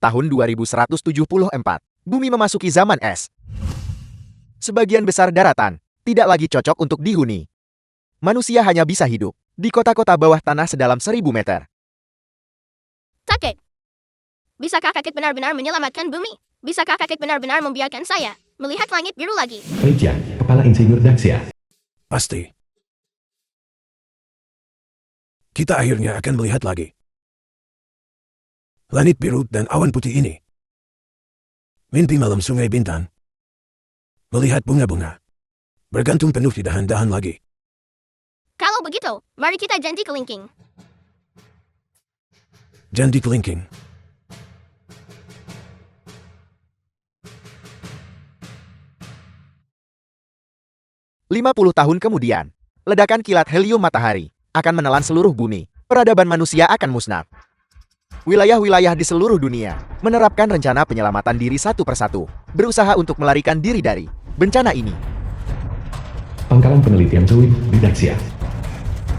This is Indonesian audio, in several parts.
Tahun 2174, bumi memasuki zaman es. Sebagian besar daratan tidak lagi cocok untuk dihuni. Manusia hanya bisa hidup di kota-kota bawah tanah sedalam 1000 meter. Kakek, bisakah kakek benar-benar menyelamatkan bumi? Bisakah kakek benar-benar membiarkan saya melihat langit biru lagi? Reja, Kepala Insinyur Daxia. Pasti. Kita akhirnya akan melihat lagi langit biru dan awan putih ini. Mimpi malam Sungai Bintang. Melihat bunga-bunga bergantung penuh di dahan-dahan lagi. Kalau begitu, mari kita janji kelingking. Janji kelingking. Lima 50 tahun kemudian, ledakan kilat helium matahari akan menelan seluruh bumi. Peradaban manusia akan musnah. Wilayah-wilayah di seluruh dunia menerapkan rencana penyelamatan diri satu persatu, berusaha untuk melarikan diri dari bencana ini. Pangkalan penelitian sulit di Daxia.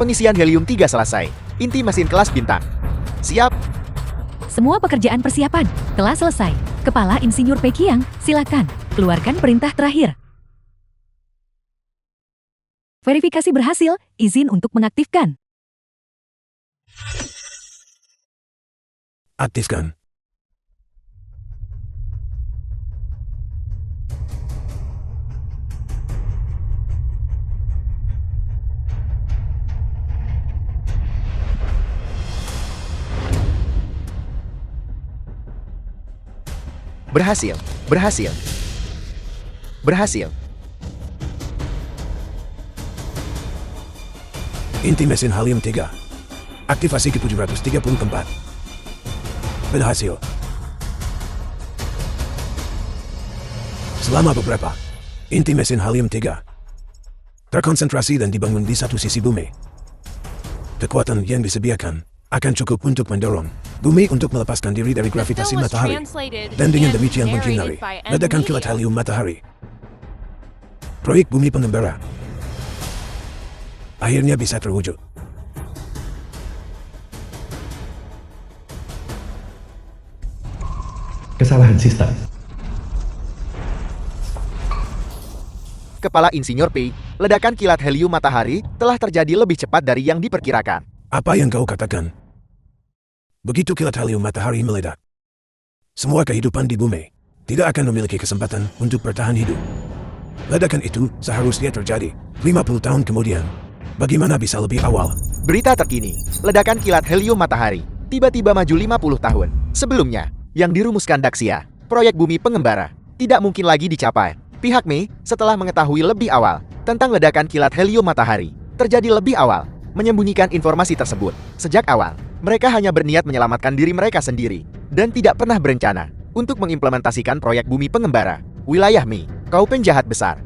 Pengisian helium-3 selesai. Inti mesin kelas bintang. Siap. Semua pekerjaan persiapan telah selesai. Kepala Insinyur Pekiang, silakan keluarkan perintah terakhir. Verifikasi berhasil, izin untuk mengaktifkan. Aktifkan. Berhasil. Berhasil. Berhasil. Inti mesin helium-3. Aktivasi ke 734. Berhasil. Selama beberapa, inti mesin helium-3 terkonsentrasi dan dibangun di satu sisi bumi. Kekuatan yang disediakan akan cukup untuk mendorong bumi untuk melepaskan diri dari gravitasi matahari, dan dengan demikian menghindari ledakan kilat helium matahari. Proyek bumi pengembara akhirnya bisa terwujud. Kesalahan sistem. Kepala Insinyur P, ledakan kilat helium matahari telah terjadi lebih cepat dari yang diperkirakan. Apa yang kau katakan? Begitu kilat helium matahari meledak, semua kehidupan di bumi tidak akan memiliki kesempatan untuk bertahan hidup. Ledakan itu seharusnya terjadi 50 tahun kemudian. Bagaimana bisa lebih awal? Berita terkini, ledakan kilat helium matahari tiba-tiba maju 50 tahun. Sebelumnya, yang dirumuskan Daxia, proyek bumi pengembara, tidak mungkin lagi dicapai. Pihak Me, setelah mengetahui lebih awal tentang ledakan kilat helium matahari, terjadi lebih awal, menyembunyikan informasi tersebut. Sejak awal, mereka hanya berniat menyelamatkan diri mereka sendiri, dan tidak pernah berencana untuk mengimplementasikan proyek bumi pengembara. Wilayah Me, kau penjahat besar.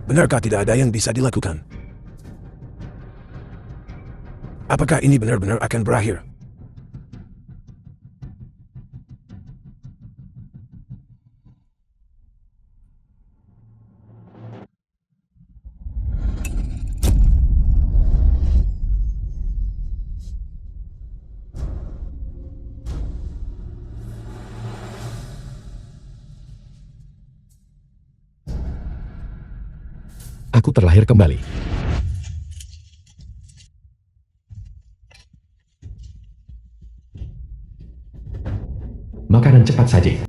Benarkah tidak ada yang bisa dilakukan? Apakah ini benar-benar akan berakhir? Aku terlahir kembali. Makanan cepat saji.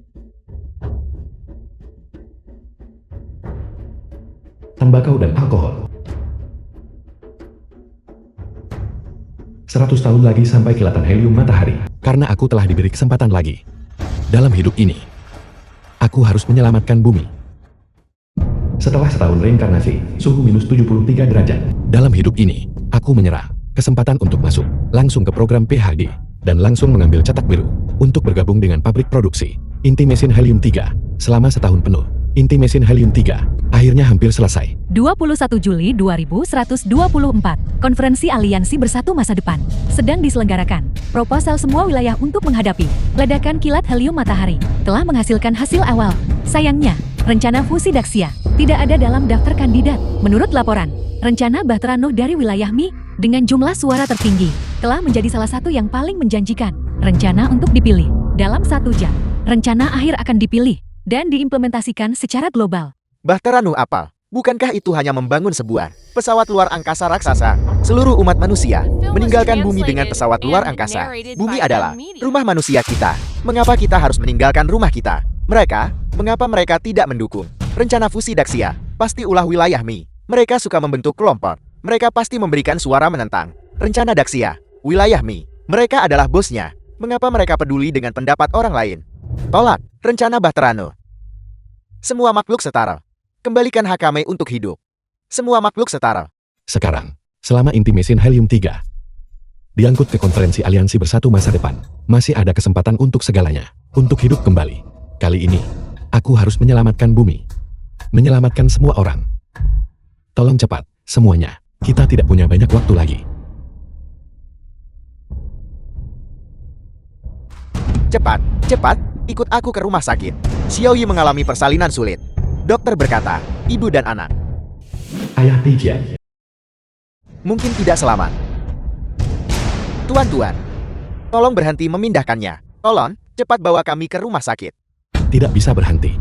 Tembakau dan alkohol. 100 tahun lagi sampai kilatan helium matahari. Karena aku telah diberi kesempatan lagi. Dalam hidup ini, aku harus menyelamatkan bumi. Setelah setahun reinkarnasi, suhu minus 73 derajat. Dalam hidup ini, aku menyerah kesempatan untuk masuk langsung ke program PhD dan langsung mengambil cetak biru untuk bergabung dengan pabrik produksi inti mesin helium-3 selama setahun penuh. Inti mesin helium-3 akhirnya hampir selesai. 21 Juli 2124, Konferensi Aliansi Bersatu Masa Depan sedang diselenggarakan. Proposal semua wilayah untuk menghadapi ledakan kilat helium matahari telah menghasilkan hasil awal. Sayangnya, rencana fusi Daxia tidak ada dalam daftar kandidat. Menurut laporan, rencana Bahtera Nuh dari wilayah Mi dengan jumlah suara tertinggi telah menjadi salah satu yang paling menjanjikan. Rencana untuk dipilih. Dalam 1 jam, rencana akhir akan dipilih dan diimplementasikan secara global. Bahteranu apa? Bukankah itu hanya membangun sebuah pesawat luar angkasa raksasa? Seluruh umat manusia meninggalkan bumi dengan pesawat luar angkasa. Bumi adalah rumah manusia kita. Mengapa kita harus meninggalkan rumah kita? Mengapa mereka tidak mendukung rencana fusi Daxia? Pasti ulah wilayah Mi. Mereka suka membentuk kelompok. Mereka pasti memberikan suara menentang rencana Daxia. Wilayah Mi. Mereka adalah bosnya. Mengapa mereka peduli dengan pendapat orang lain? Tolak rencana Bahterano. Semua makhluk setara. Kembalikan Hakame untuk hidup. Semua makhluk setara. Sekarang, selama inti mesin helium-3 diangkut ke konferensi aliansi bersatu masa depan, masih ada kesempatan untuk segalanya, untuk hidup kembali. Kali ini, aku harus menyelamatkan bumi. Menyelamatkan semua orang. Tolong cepat, semuanya. Kita tidak punya banyak waktu lagi. Cepat, ikut aku ke rumah sakit. Xiaoyi mengalami persalinan sulit. Dokter berkata, ibu dan anak Ayah Tijian, mungkin tidak selamat. Tuan, tolong berhenti memindahkannya. Tolong, cepat bawa kami ke rumah sakit. tidak bisa berhenti.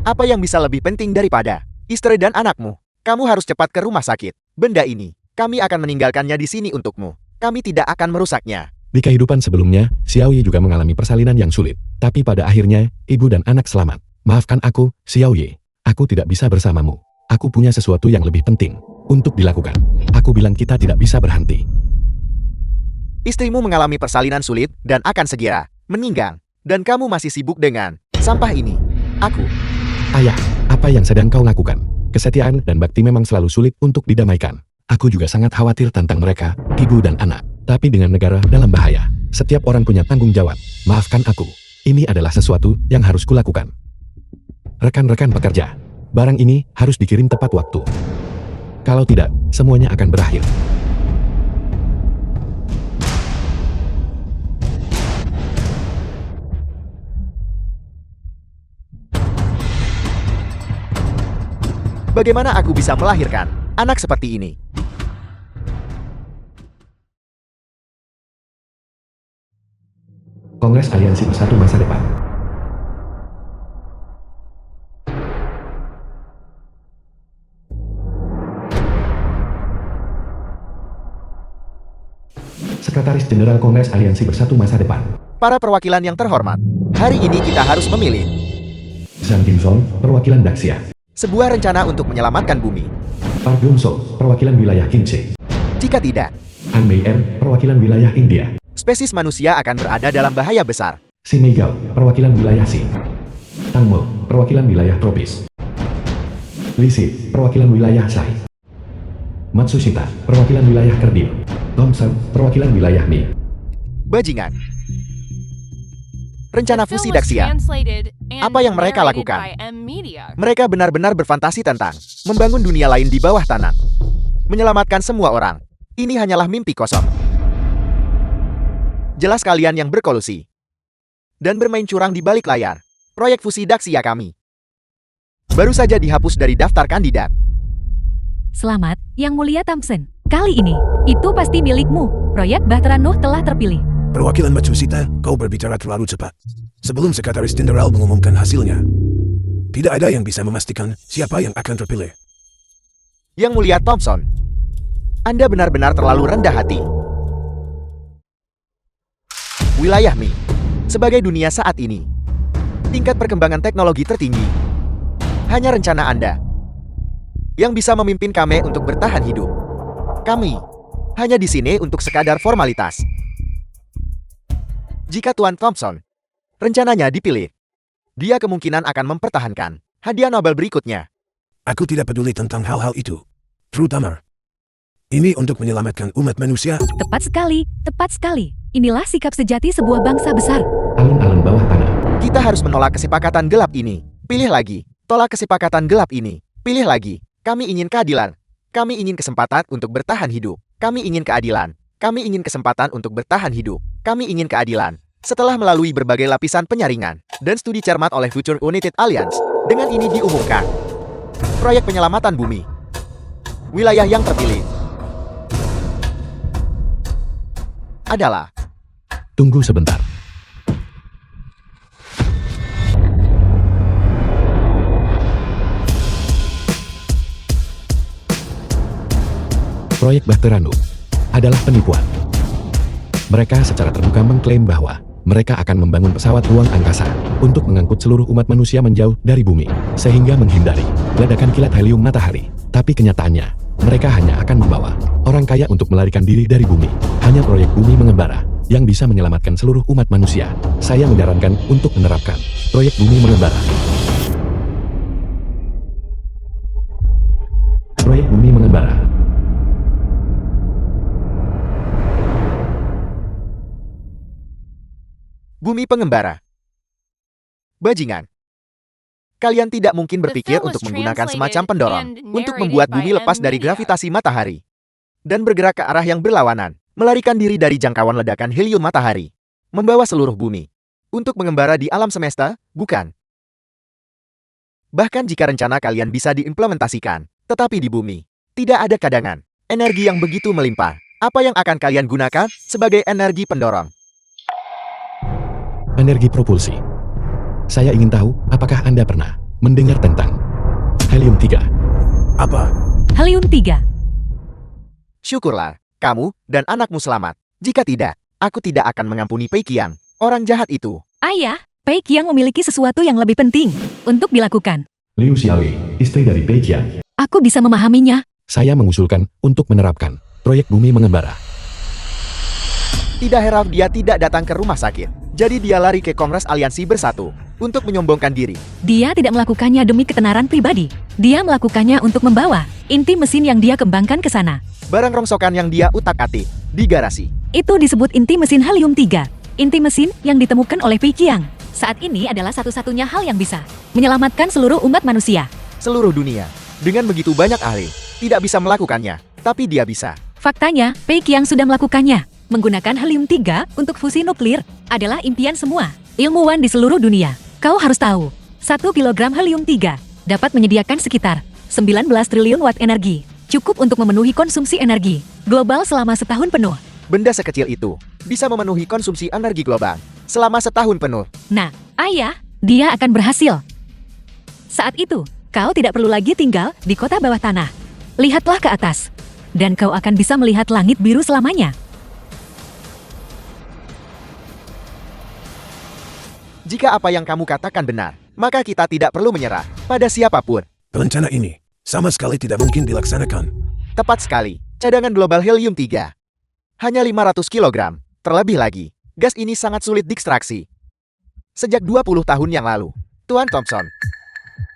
Apa yang bisa lebih penting daripada istri dan anakmu? Kamu harus cepat ke rumah sakit. Benda ini, kami akan meninggalkannya di sini untukmu. Kami tidak akan merusaknya. Di kehidupan sebelumnya, Xiaoyi juga mengalami persalinan yang sulit. Tapi pada akhirnya, ibu dan anak selamat. Maafkan aku, Xiaoyi. Aku tidak bisa bersamamu. Aku punya sesuatu yang lebih penting untuk dilakukan. Aku bilang kita tidak bisa berhenti. Istrimu mengalami persalinan sulit dan akan segera meninggal. Dan kamu masih sibuk dengan sampah ini. Ayah, apa yang sedang kau lakukan? Kesetiaan dan bakti memang selalu sulit untuk didamaikan. Aku juga sangat khawatir tentang mereka, ibu dan anak. Tapi dengan negara dalam bahaya, setiap orang punya tanggung jawab. Maafkan aku. Ini adalah sesuatu yang harus kulakukan. Rekan-rekan pekerja, barang ini harus dikirim tepat waktu. Kalau tidak, semuanya akan berakhir. Bagaimana aku bisa melahirkan anak seperti ini? Kongres Aliansi Bersatu Masa Depan. Sekretaris Jenderal Kongres Aliansi Bersatu Masa Depan. Para perwakilan yang terhormat, hari ini kita harus memilih Zhang Kimsong, perwakilan Daxia. sebuah rencana untuk menyelamatkan bumi. Park Yun-so, perwakilan wilayah Kimche. Jika tidak, An Mei-er, perwakilan wilayah India. spesies manusia akan berada dalam bahaya besar. Si Meigao, perwakilan wilayah Si. Tang Mo, perwakilan wilayah tropis. Li Si, perwakilan wilayah Sai. Matsushita, perwakilan wilayah Kerdil. Thompson, perwakilan wilayah Mi. Bajingan. Rencana fusi Daxia. Apa yang mereka lakukan? Mereka benar-benar berfantasi tentang membangun dunia lain di bawah tanah. Menyelamatkan semua orang. Ini hanyalah mimpi kosong. Jelas kalian yang berkolusi dan bermain curang di balik layar. Proyek fusi Daxia kami baru saja dihapus dari daftar kandidat. Selamat, Yang Mulia Thompson. Kali ini, itu pasti milikmu. Proyek Bahtera Nuh telah terpilih. Perwakilan Matsushita, kau berbicara terlalu cepat. Sebelum Sekretaris Jenderal mengumumkan hasilnya, tidak ada yang bisa memastikan siapa yang akan terpilih. Yang Mulia Thompson, Anda benar-benar terlalu rendah hati. Wilayah Mi, sebagai dunia saat ini, tingkat perkembangan teknologi tertinggi, hanya rencana Anda yang bisa memimpin kami untuk bertahan hidup. Kami hanya di sini untuk sekadar formalitas. Jika Tuan Thompson rencananya dipilih, dia kemungkinan akan mempertahankan hadiah Nobel berikutnya. Aku tidak peduli tentang hal-hal itu. Terutama, ini untuk menyelamatkan umat manusia. Tepat sekali, tepat sekali. Inilah sikap sejati sebuah bangsa besar. Alun-alun bawah tanah. Kita harus menolak kesepakatan gelap ini. Pilih lagi. Tolak kesepakatan gelap ini. Pilih lagi. Kami ingin keadilan. Kami ingin kesempatan untuk bertahan hidup. Kami ingin keadilan. Kami ingin kesempatan untuk bertahan hidup. Kami ingin keadilan. Setelah melalui berbagai lapisan penyaringan dan studi cermat oleh Future United Alliance, dengan ini diumumkan proyek penyelamatan bumi. Wilayah yang terpilih adalah Tunggu sebentar. Proyek Bahtera Noob adalah penipuan. Mereka secara terbuka mengklaim bahwa mereka akan membangun pesawat ruang angkasa untuk mengangkut seluruh umat manusia menjauh dari bumi, sehingga menghindari ledakan kilat helium matahari. Tapi kenyataannya, mereka hanya akan membawa orang kaya untuk melarikan diri dari bumi. Hanya proyek Bumi Mengembara yang bisa menyelamatkan seluruh umat manusia. Saya menyarankan untuk menerapkan proyek Bumi Mengembara. Proyek Bumi Mengembara. Bumi Pengembara. Bajingan. Kalian tidak mungkin berpikir untuk menggunakan semacam pendorong untuk membuat bumi lepas dari gravitasi matahari dan bergerak ke arah yang berlawanan, melarikan diri dari jangkauan ledakan helium matahari, membawa seluruh bumi untuk mengembara di alam semesta, bukan? Bahkan jika rencana kalian bisa diimplementasikan, tetapi di bumi tidak ada cadangan energi yang begitu melimpah, apa yang akan kalian gunakan sebagai energi pendorong? Energi propulsi. Saya ingin tahu, apakah Anda pernah mendengar tentang helium-3? Apa? Helium-3. Syukurlah, kamu dan anakmu selamat. Jika tidak, aku tidak akan mengampuni Pei Qiang, orang jahat itu. Ayah, Pei Qiang memiliki sesuatu yang lebih penting untuk dilakukan. Liu Xiaolei, istri dari Pei Qiang. Aku bisa memahaminya. Saya mengusulkan untuk menerapkan proyek Bumi Mengembara. Tidak heran dia tidak datang ke rumah sakit. Jadi dia lari ke Kongres Aliansi Bersatu untuk menyombongkan diri. Dia tidak melakukannya demi ketenaran pribadi. Dia melakukannya untuk membawa inti mesin yang dia kembangkan ke sana. Barang rongsokan yang dia utak-atik di garasi. Itu disebut inti mesin helium-3. Inti mesin yang ditemukan oleh Pei Qiang saat ini adalah satu-satunya hal yang bisa menyelamatkan seluruh umat manusia. Seluruh dunia, dengan begitu banyak ahli, tidak bisa melakukannya, tapi dia bisa. Faktanya, Pei Qiang sudah melakukannya. Menggunakan helium-3 untuk fusi nuklir adalah impian semua ilmuwan di seluruh dunia. Kau harus tahu, 1 kilogram helium-3 dapat menyediakan sekitar 19 triliun watt energi. Cukup untuk memenuhi konsumsi energi global selama setahun penuh. Benda sekecil itu bisa memenuhi konsumsi energi global selama setahun penuh. Nah, ayah, dia akan berhasil. Saat itu, kau tidak perlu lagi tinggal di kota bawah tanah. Lihatlah ke atas, dan kau akan bisa melihat langit biru selamanya. Jika apa yang kamu katakan benar, maka kita tidak perlu menyerah pada siapapun. Rencana ini sama sekali tidak mungkin dilaksanakan. Tepat sekali, cadangan global helium-3 hanya 500 kg. Terlebih lagi, gas ini sangat sulit diekstraksi. Sejak 20 tahun yang lalu, Tuan Thompson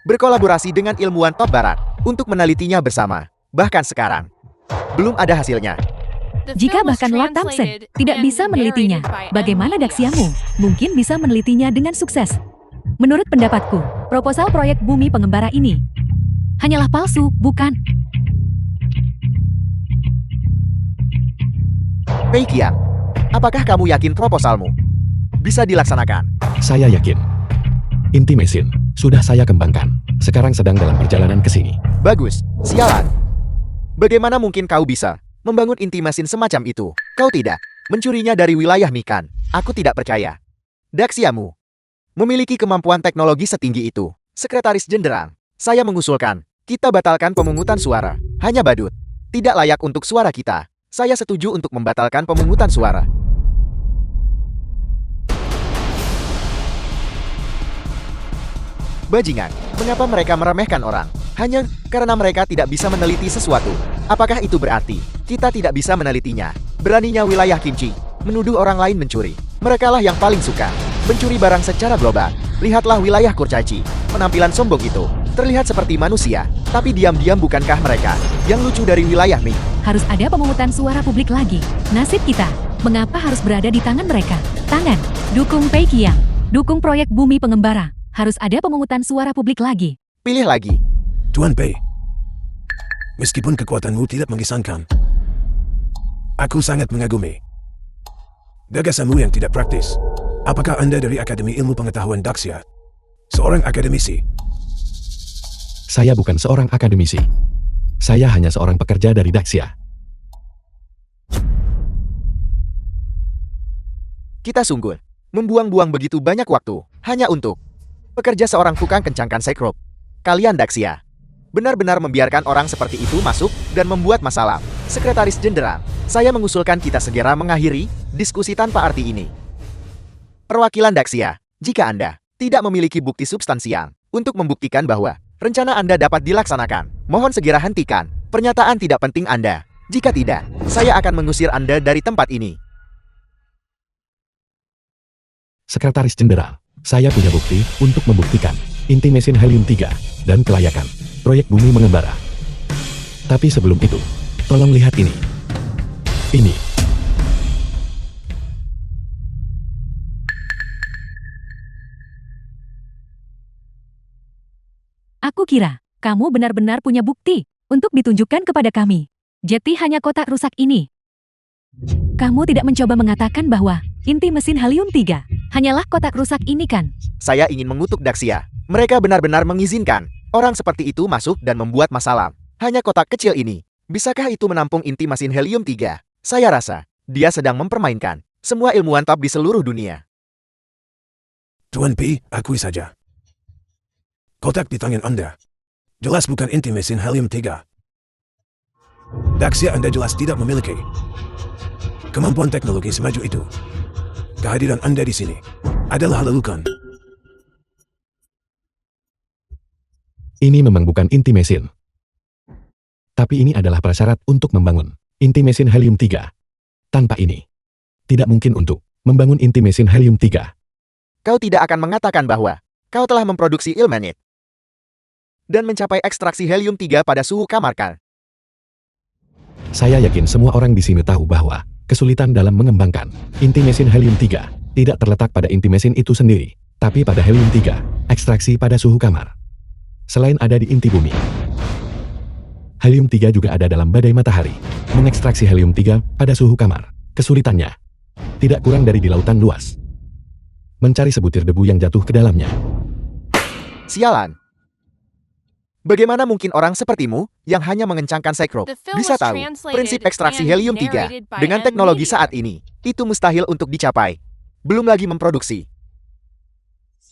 berkolaborasi dengan ilmuwan top barat untuk menelitinya bersama. Bahkan sekarang, belum ada hasilnya. Jika bahkan Lord Thompson tidak bisa menelitinya, bagaimana Daxiamu mungkin bisa menelitinya dengan sukses? Menurut pendapatku, proposal proyek Bumi Pengembara ini hanyalah palsu, bukan? Pei Qiang, apakah kamu yakin proposalmu bisa dilaksanakan? Saya yakin. Inti mesin sudah saya kembangkan. Sekarang sedang dalam perjalanan ke sini. Bagus, sialan. Bagaimana mungkin kau bisa membangun inti mesin semacam itu? Kau tidak mencurinya dari wilayah Mikan. Aku tidak percaya. Daxiamu memiliki kemampuan teknologi setinggi itu. Sekretaris Jenderal, saya mengusulkan kita batalkan pemungutan suara. Hanya badut. Tidak layak untuk suara kita. Saya setuju untuk membatalkan pemungutan suara. Bajingan, mengapa mereka meremehkan orang? Hanya karena mereka tidak bisa meneliti sesuatu. Apakah itu berarti kita tidak bisa menelitinya? Beraninya wilayah Kimchi menuduh orang lain mencuri. Merekalah yang paling suka mencuri barang secara global. Lihatlah wilayah kurcaci. Penampilan sombong itu terlihat seperti manusia, tapi diam-diam bukankah mereka yang lucu dari wilayah Ming? Harus ada pemungutan suara publik lagi. Nasib kita, mengapa harus berada di tangan mereka? Tangan, dukung Pei Qiang, dukung proyek Bumi Pengembara. Harus ada pemungutan suara publik lagi. Pilih lagi. Tuan Pei, meskipun kekuatanmu tidak mengesankan, aku sangat mengagumi gagasanmu yang tidak praktis. Apakah Anda dari Akademi Ilmu Pengetahuan Daxia? Seorang akademisi? Saya bukan seorang akademisi. Saya hanya seorang pekerja dari Daxia. Kita sungguh membuang-buang begitu banyak waktu hanya untuk pekerja seorang tukang kencangkan sekrup. Kalian Daxia benar-benar membiarkan orang seperti itu masuk dan membuat masalah. Sekretaris Jenderal, saya mengusulkan kita segera mengakhiri diskusi tanpa arti ini. Perwakilan Daxia, jika Anda tidak memiliki bukti substansial untuk membuktikan bahwa rencana Anda dapat dilaksanakan, mohon segera hentikan pernyataan tidak penting Anda. Jika tidak, saya akan mengusir Anda dari tempat ini. Sekretaris Jenderal, saya punya bukti untuk membuktikan inti mesin helium-3 dan kelayakan proyek bumi mengembara. Tapi sebelum itu, tolong lihat ini. Ini. Aku kira, kamu benar-benar punya bukti untuk ditunjukkan kepada kami. Jadi hanya kotak rusak ini. Kamu tidak mencoba mengatakan bahwa inti mesin helium-3 hanyalah kotak rusak ini kan? Saya ingin mengutuk Daxia. Mereka benar-benar mengizinkan orang seperti itu masuk dan membuat masalah. Hanya kotak kecil ini. Bisakah itu menampung inti mesin helium-3? Saya rasa dia sedang mempermainkan semua ilmuwan top di seluruh dunia. Tuan P, akui saja. Kotak di tangan Anda jelas bukan inti mesin helium-3. Daxia Anda jelas tidak memiliki kemampuan teknologi semaju itu. Kehadiran Anda di sini adalah halukan. Ini memang bukan inti mesin. Tapi ini adalah prasyarat untuk membangun inti mesin helium-3. Tanpa ini, tidak mungkin untuk membangun inti mesin helium-3. Kau tidak akan mengatakan bahwa kau telah memproduksi ilmenit dan mencapai ekstraksi helium-3 pada suhu kamar kan? Saya yakin semua orang di sini tahu bahwa kesulitan dalam mengembangkan inti mesin helium-3 tidak terletak pada inti mesin itu sendiri, tapi pada helium-3, ekstraksi pada suhu kamar. Selain ada di inti bumi, helium-3 juga ada dalam badai matahari. Mengekstraksi helium-3 pada suhu kamar, kesulitannya tidak kurang dari di lautan luas. Mencari sebutir debu yang jatuh ke dalamnya. Sialan. Bagaimana mungkin orang sepertimu yang hanya mengencangkan sekrup bisa tahu prinsip ekstraksi helium-3 dengan teknologi saat ini? Itu mustahil untuk dicapai. Belum lagi memproduksi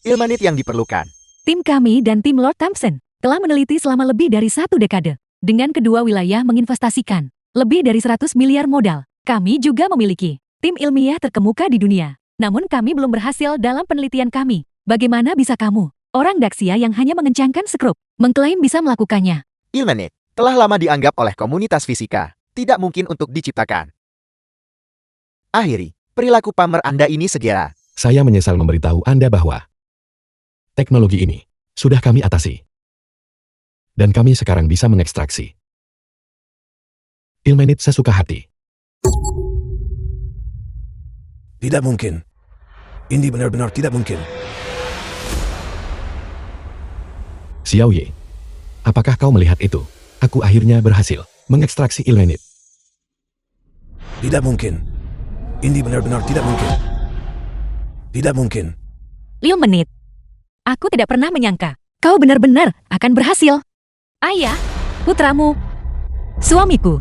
ilmenit yang diperlukan. Tim kami dan tim Lord Thompson telah meneliti selama lebih dari 1 dekade. Dengan kedua wilayah menginvestasikan lebih dari 100 miliar modal. Kami juga memiliki tim ilmiah terkemuka di dunia. Namun kami belum berhasil dalam penelitian kami. Bagaimana bisa kamu, orang Daxia yang hanya mengencangkan sekrup, mengklaim bisa melakukannya? Ilmenit telah lama dianggap oleh komunitas fisika tidak mungkin untuk diciptakan. Akhiri perilaku pamer Anda ini segera. Saya menyesal memberitahu Anda bahwa teknologi ini sudah kami atasi. Dan kami sekarang bisa mengekstraksi ilmenit sesuka hati. Tidak mungkin. Ini benar-benar tidak mungkin. Xiao Ye, apakah kau melihat itu? Aku akhirnya berhasil mengekstraksi ilmenit. Tidak mungkin. Ini benar-benar tidak mungkin. Tidak mungkin. Ilmenit. Aku tidak pernah menyangka kau benar-benar akan berhasil. Ayah, putramu, suamiku,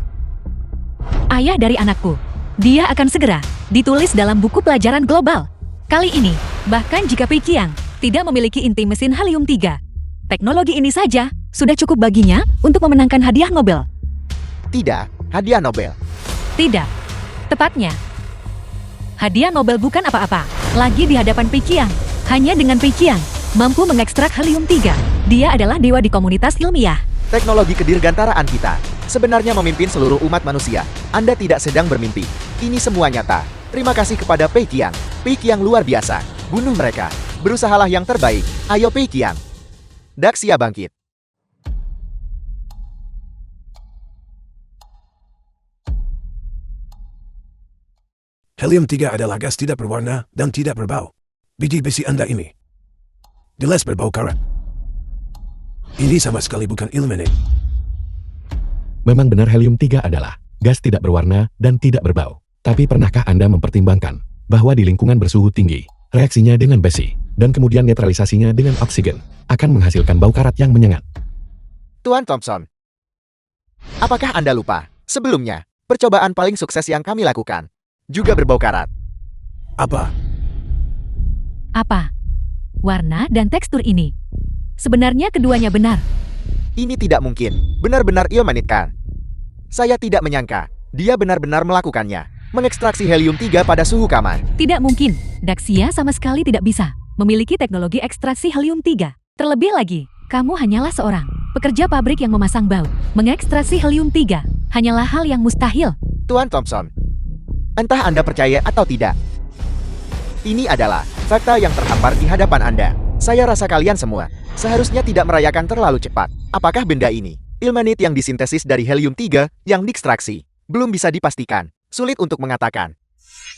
ayah dari anakku. Dia akan segera ditulis dalam buku pelajaran global. Kali ini, bahkan jika Peiqiang tidak memiliki inti mesin helium-3, teknologi ini saja sudah cukup baginya untuk memenangkan hadiah Nobel. Tidak, hadiah Nobel. Tidak, tepatnya, hadiah Nobel bukan apa-apa lagi di hadapan Peiqiang. Hanya dengan Peiqiang mampu mengekstrak helium-3. Dia adalah dewa di komunitas ilmiah. Teknologi kedirgantaraan kita sebenarnya memimpin seluruh umat manusia. Anda tidak sedang bermimpi. Ini semua nyata. Terima kasih kepada Peiqiang. Peiqiang luar biasa. Bunuh mereka. Berusahalah yang terbaik. Ayo Peiqiang. Daxia bangkit. Helium-3 adalah gas tidak berwarna dan tidak berbau. Biji besi Anda ini jelas berbau karat. Ini sama sekali bukan ilmenit. Memang benar helium-3 adalah gas tidak berwarna dan tidak berbau. Tapi pernahkah Anda mempertimbangkan bahwa di lingkungan bersuhu tinggi, reaksinya dengan besi, dan kemudian netralisasinya dengan oksigen, akan menghasilkan bau karat yang menyengat? Tuan Thompson, apakah Anda lupa? Sebelumnya, percobaan paling sukses yang kami lakukan juga berbau karat. Apa? Apa? Warna dan tekstur ini. Sebenarnya keduanya benar. Ini tidak mungkin. Benar-benar ilmenitkan. Saya tidak menyangka. Dia benar-benar melakukannya. Mengekstraksi helium-3 pada suhu kamar. Tidak mungkin. Daxia sama sekali tidak bisa memiliki teknologi ekstraksi helium-3. Terlebih lagi, kamu hanyalah seorang pekerja pabrik yang memasang baut. Mengekstraksi helium-3 hanyalah hal yang mustahil. Tuan Thompson, entah Anda percaya atau tidak, ini adalah fakta yang terhampar di hadapan Anda. Saya rasa kalian semua seharusnya tidak merayakan terlalu cepat. Apakah benda ini, ilmenit yang disintesis dari helium-3 yang diekstraksi, belum bisa dipastikan. Sulit untuk mengatakan.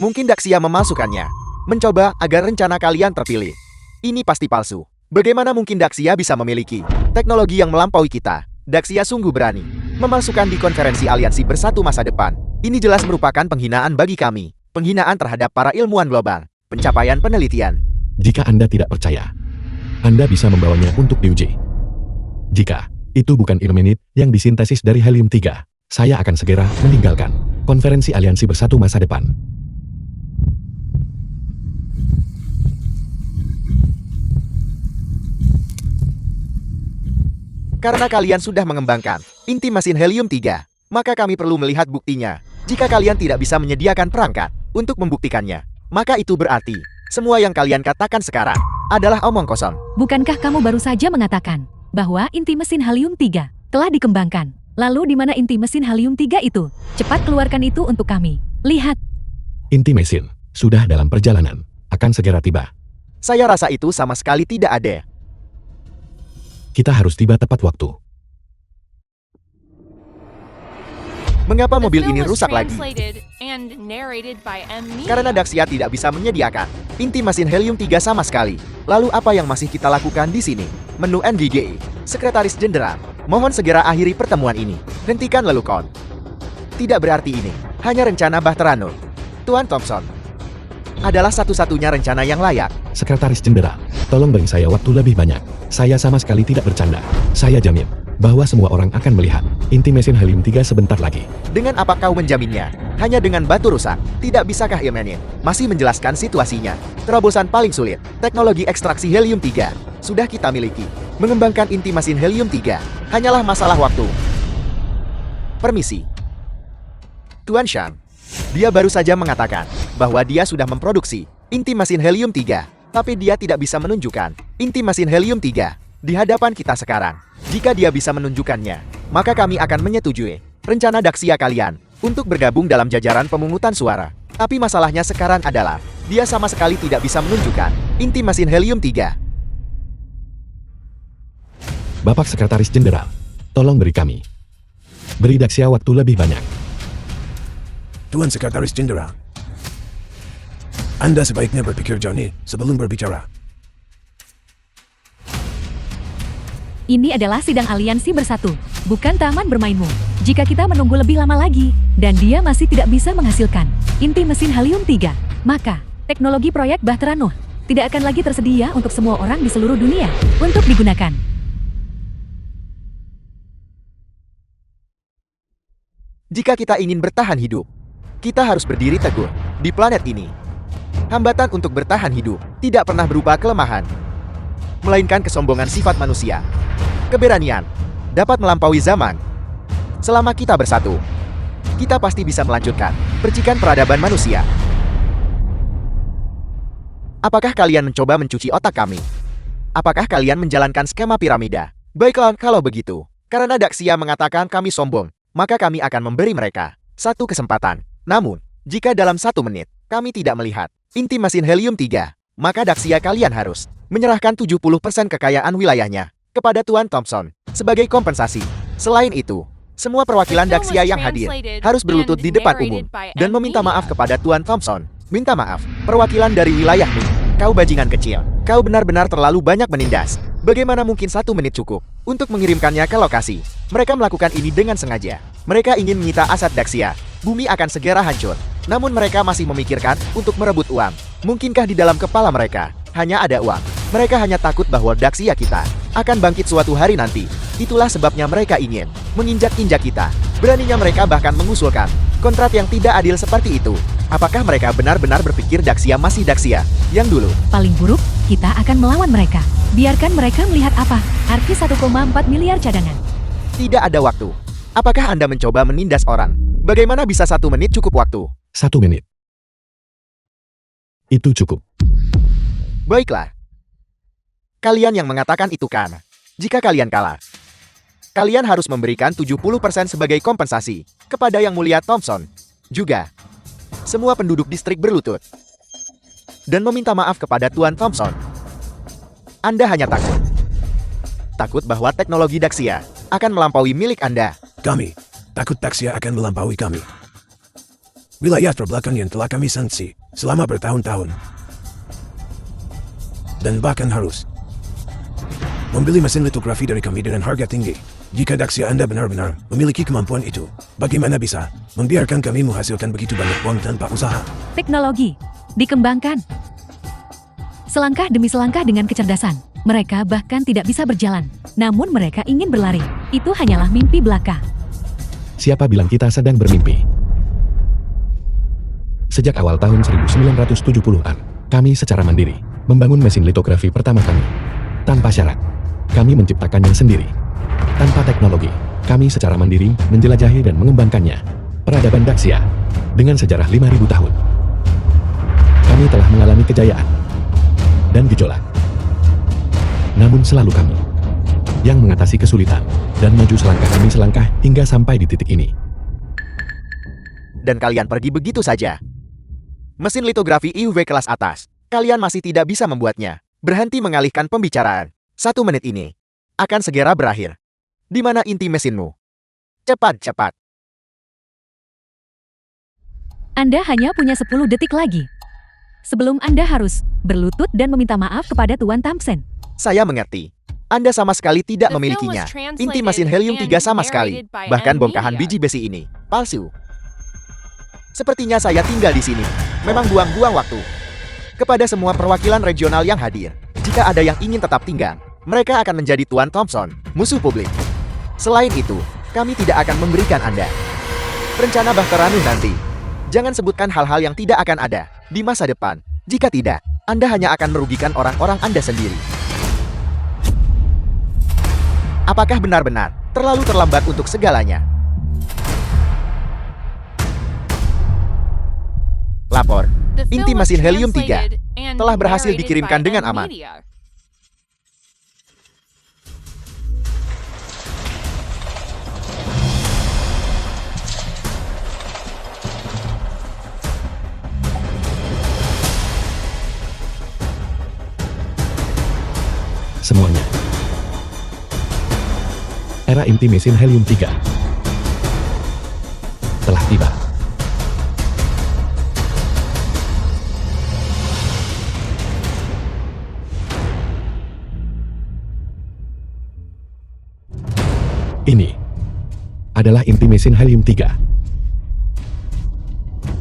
Mungkin Daxia memalsukannya, mencoba agar rencana kalian terpilih. Ini pasti palsu. Bagaimana mungkin Daxia bisa memiliki teknologi yang melampaui kita? Daxia sungguh berani memalsukan di konferensi aliansi bersatu masa depan. Ini jelas merupakan penghinaan bagi kami. Penghinaan terhadap para ilmuwan global. Pencapaian penelitian. Jika Anda tidak percaya, Anda bisa membawanya untuk diuji. Jika itu bukan ilmenit yang disintesis dari helium-3, saya akan segera meninggalkan konferensi aliansi bersatu masa depan. Karena kalian sudah mengembangkan inti mesin helium-3, maka kami perlu melihat buktinya. Jika kalian tidak bisa menyediakan perangkat untuk membuktikannya, maka itu berarti semua yang kalian katakan sekarang adalah omong kosong. Bukankah kamu baru saja mengatakan bahwa inti mesin helium-3 telah dikembangkan? Lalu di mana inti mesin helium-3 itu? Cepat keluarkan itu untuk kami. Lihat. Inti mesin sudah dalam perjalanan, akan segera tiba. Saya rasa itu sama sekali tidak ada. Kita harus tiba tepat waktu. Mengapa The mobil film ini was rusak lagi? translated and narrated by M. Mia. Karena Daxia tidak bisa menyediakan inti mesin helium-3 sama sekali. Lalu apa yang masih kita lakukan di sini? Menu NVGE, Sekretaris Jenderal, mohon segera akhiri pertemuan ini. Hentikan lelukon. Tidak berarti ini hanya rencana Bahterano. Tuan Thompson adalah satu-satunya rencana yang layak. Sekretaris Jenderal, tolong beri saya waktu lebih banyak. Saya sama sekali tidak bercanda. Saya jamin bahwa semua orang akan melihat inti mesin helium-3 sebentar lagi. Dengan apa kau menjaminnya? Hanya dengan batu rusak? Tidak bisakah Ilmenit masih menjelaskan situasinya? Terobosan paling sulit, teknologi ekstraksi helium-3, sudah kita miliki. Mengembangkan inti mesin helium-3 hanyalah masalah waktu. Permisi. Tuan Shang, dia baru saja mengatakan bahwa dia sudah memproduksi inti mesin helium-3, tapi dia tidak bisa menunjukkan inti mesin helium-3 di hadapan kita sekarang. Jika dia bisa menunjukkannya, maka kami akan menyetujui rencana Daxia kalian untuk bergabung dalam jajaran pemungutan suara. Tapi masalahnya sekarang adalah, dia sama sekali tidak bisa menunjukkan inti mesin helium-3. Bapak Sekretaris Jenderal, tolong beri kami. Beri Daxia waktu lebih banyak. Tuan Sekretaris Jenderal, Anda sebaiknya berpikir jernih sebelum berbicara. Ini adalah sidang aliansi bersatu, bukan taman bermainmu. Jika kita menunggu lebih lama lagi, dan dia masih tidak bisa menghasilkan inti mesin helium-3, maka teknologi proyek Bahterano tidak akan lagi tersedia untuk semua orang di seluruh dunia untuk digunakan. Jika kita ingin bertahan hidup, kita harus berdiri teguh di planet ini. Hambatan untuk bertahan hidup tidak pernah berupa kelemahan, melainkan kesombongan sifat manusia. Keberanian dapat melampaui zaman. Selama kita bersatu, kita pasti bisa melanjutkan percikan peradaban manusia. Apakah kalian mencoba mencuci otak kami? Apakah kalian menjalankan skema piramida? Baiklah, kalau begitu, karena Daxia mengatakan kami sombong, maka kami akan memberi mereka satu kesempatan. Namun, jika dalam 1 menit kami tidak melihat inti mesin helium-3, maka Daxia kalian harus menyerahkan 70% kekayaan wilayahnya kepada Tuan Thompson sebagai kompensasi. Selain itu, semua perwakilan Daxia yang hadir harus berlutut di depan umum dan meminta maaf kepada Tuan Thompson. Minta maaf, perwakilan dari wilayahmu. Kau bajingan kecil, kau benar-benar terlalu banyak menindas. Bagaimana mungkin 1 menit cukup untuk mengirimkannya ke lokasi? Mereka melakukan ini dengan sengaja. Mereka ingin menyita aset Daxia. Bumi akan segera hancur. Namun mereka masih memikirkan untuk merebut uang. Mungkinkah di dalam kepala mereka hanya ada uang? Mereka hanya takut bahwa Daxia kita akan bangkit suatu hari nanti. Itulah sebabnya mereka ingin menginjak-injak kita. Beraninya mereka bahkan mengusulkan kontrak yang tidak adil seperti itu. Apakah mereka benar-benar berpikir Daxia masih Daxia yang dulu? Paling buruk, kita akan melawan mereka. Biarkan mereka melihat apa arti 1,4 miliar cadangan. Tidak ada waktu. Apakah Anda mencoba menindas orang? Bagaimana bisa 1 menit cukup waktu? 1 menit. Itu cukup. Baiklah. Kalian yang mengatakan itu kan. Jika kalian kalah, kalian harus memberikan 70% sebagai kompensasi kepada Yang Mulia Thompson. Juga, semua penduduk distrik berlutut dan meminta maaf kepada Tuan Thompson. Anda hanya takut. Takut bahwa teknologi Daxia akan melampaui milik Anda. Kami takut Daxia akan melampaui kami. Wilayah terbelakang yang telah kami sanksi selama bertahun-tahun. Dan bahkan harus membeli mesin litografi dari kami dengan harga tinggi. Jika Daxia Anda benar-benar memiliki kemampuan itu, bagaimana bisa membiarkan kami menghasilkan begitu banyak uang tanpa usaha? Teknologi dikembangkan selangkah demi selangkah dengan kecerdasan. Mereka bahkan tidak bisa berjalan, namun mereka ingin berlari. Itu hanyalah mimpi belaka. Siapa bilang kita sedang bermimpi? Sejak awal tahun 1970-an, kami secara mandiri membangun mesin litografi pertama kami. Tanpa syarat, kami menciptakannya sendiri. Tanpa teknologi, kami secara mandiri menjelajahi dan mengembangkannya. Peradaban Daxia, dengan sejarah 5.000 tahun. Kami telah mengalami kejayaan dan gejolak. Namun selalu kami yang mengatasi kesulitan dan maju selangkah demi selangkah hingga sampai di titik ini. Dan kalian pergi begitu saja. Mesin litografi IUV kelas atas, kalian masih tidak bisa membuatnya. Berhenti mengalihkan pembicaraan. 1 menit ini akan segera berakhir. Di mana inti mesinmu? Cepat-cepat. Anda hanya punya 10 detik lagi. Sebelum Anda harus berlutut dan meminta maaf kepada Tuan Thompson. Saya mengerti. Anda sama sekali tidak The film memilikinya. was translated Inti mesin helium-3 sama and sekali. narrated by Bahkan M. bongkahan Media. biji besi ini palsu. Sepertinya saya tinggal di sini. Memang buang-buang waktu. Kepada semua perwakilan regional yang hadir, jika ada yang ingin tetap tinggal, mereka akan menjadi Tuan Thompson, musuh publik. Selain itu, kami tidak akan memberikan Anda rencana Bahteranu nanti. Jangan sebutkan hal-hal yang tidak akan ada di masa depan. Jika tidak, Anda hanya akan merugikan orang-orang Anda sendiri. Apakah benar-benar terlalu terlambat untuk segalanya? Lapor, The film inti was mesin helium-3 translated and telah berhasil narrated dikirimkan by dengan M. aman. Media. Semuanya. Era inti mesin helium-3 telah tiba. Ini adalah inti mesin helium-3.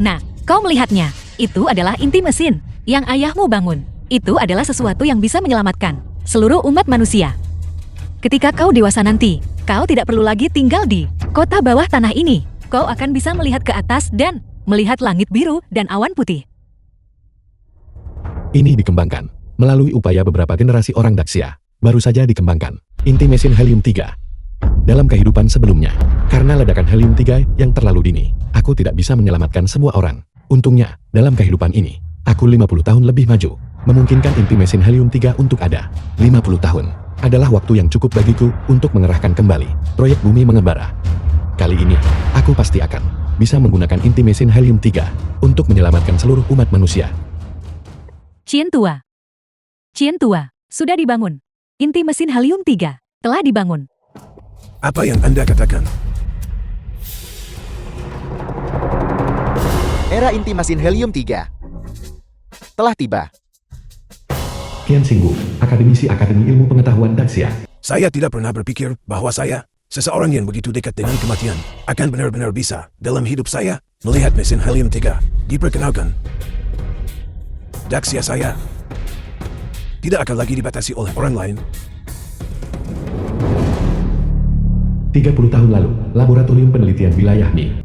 Nah, kau melihatnya. Itu adalah inti mesin yang ayahmu bangun. Itu adalah sesuatu yang bisa menyelamatkan seluruh umat manusia. Ketika kau dewasa nanti, kau tidak perlu lagi tinggal di kota bawah tanah ini. Kau akan bisa melihat ke atas dan melihat langit biru dan awan putih. Ini dikembangkan melalui upaya beberapa generasi orang Daxia. Baru saja dikembangkan inti mesin helium-3 dalam kehidupan sebelumnya. Karena ledakan helium-3 yang terlalu dini, aku tidak bisa menyelamatkan semua orang. Untungnya, dalam kehidupan ini, aku 50 tahun lebih maju, memungkinkan inti mesin helium-3 untuk ada. 50 tahun adalah waktu yang cukup bagiku untuk mengerahkan kembali proyek bumi mengembara. Kali ini, aku pasti akan bisa menggunakan inti mesin helium-3 untuk menyelamatkan seluruh umat manusia. Cien tua. Cien tua, sudah dibangun. Inti mesin helium-3 telah dibangun. Apa yang Anda katakan? Era inti mesin helium-3 telah tiba. Kian Singgu, akademisi Akademi Ilmu Pengetahuan Daxia. Saya tidak pernah berpikir bahwa saya, seseorang yang begitu dekat dengan kematian, akan benar-benar bisa, dalam hidup saya, melihat mesin helium-3 diperkenalkan. Daxia saya tidak akan lagi dibatasi oleh orang lain. 30 tahun lalu, Laboratorium Penelitian Wilayah MI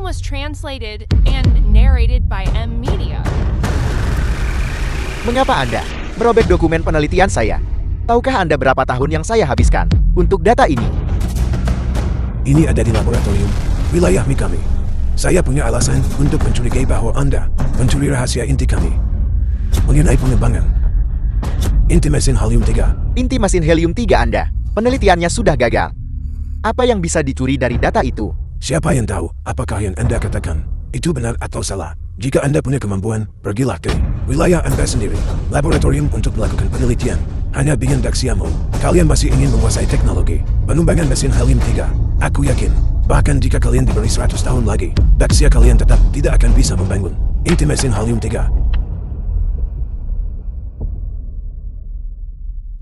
was translated and narrated by M Media. Mengapa Anda merobek dokumen penelitian saya? Tahukah Anda berapa tahun yang saya habiskan untuk data ini? Ini ada di laboratorium, wilayah Mikami. Saya punya alasan untuk mencurigai bahwa Anda mencuri rahasia inti kami. Mengenai pengembangan inti mesin helium-3. Inti mesin helium-3 Anda, penelitiannya sudah gagal. Apa yang bisa dicuri dari data itu? Siapa yang tahu apakah yang Anda katakan itu benar atau salah? Jika Anda punya kemampuan, pergilah ke wilayah Anda sendiri, laboratorium untuk melakukan penelitian. Hanya dengan Daxiamu, kalian masih ingin menguasai teknologi pengembangan mesin helium-3. Aku yakin, bahkan jika kalian diberi 100 tahun lagi, Daxia kalian tetap tidak akan bisa membangun inti mesin helium-3.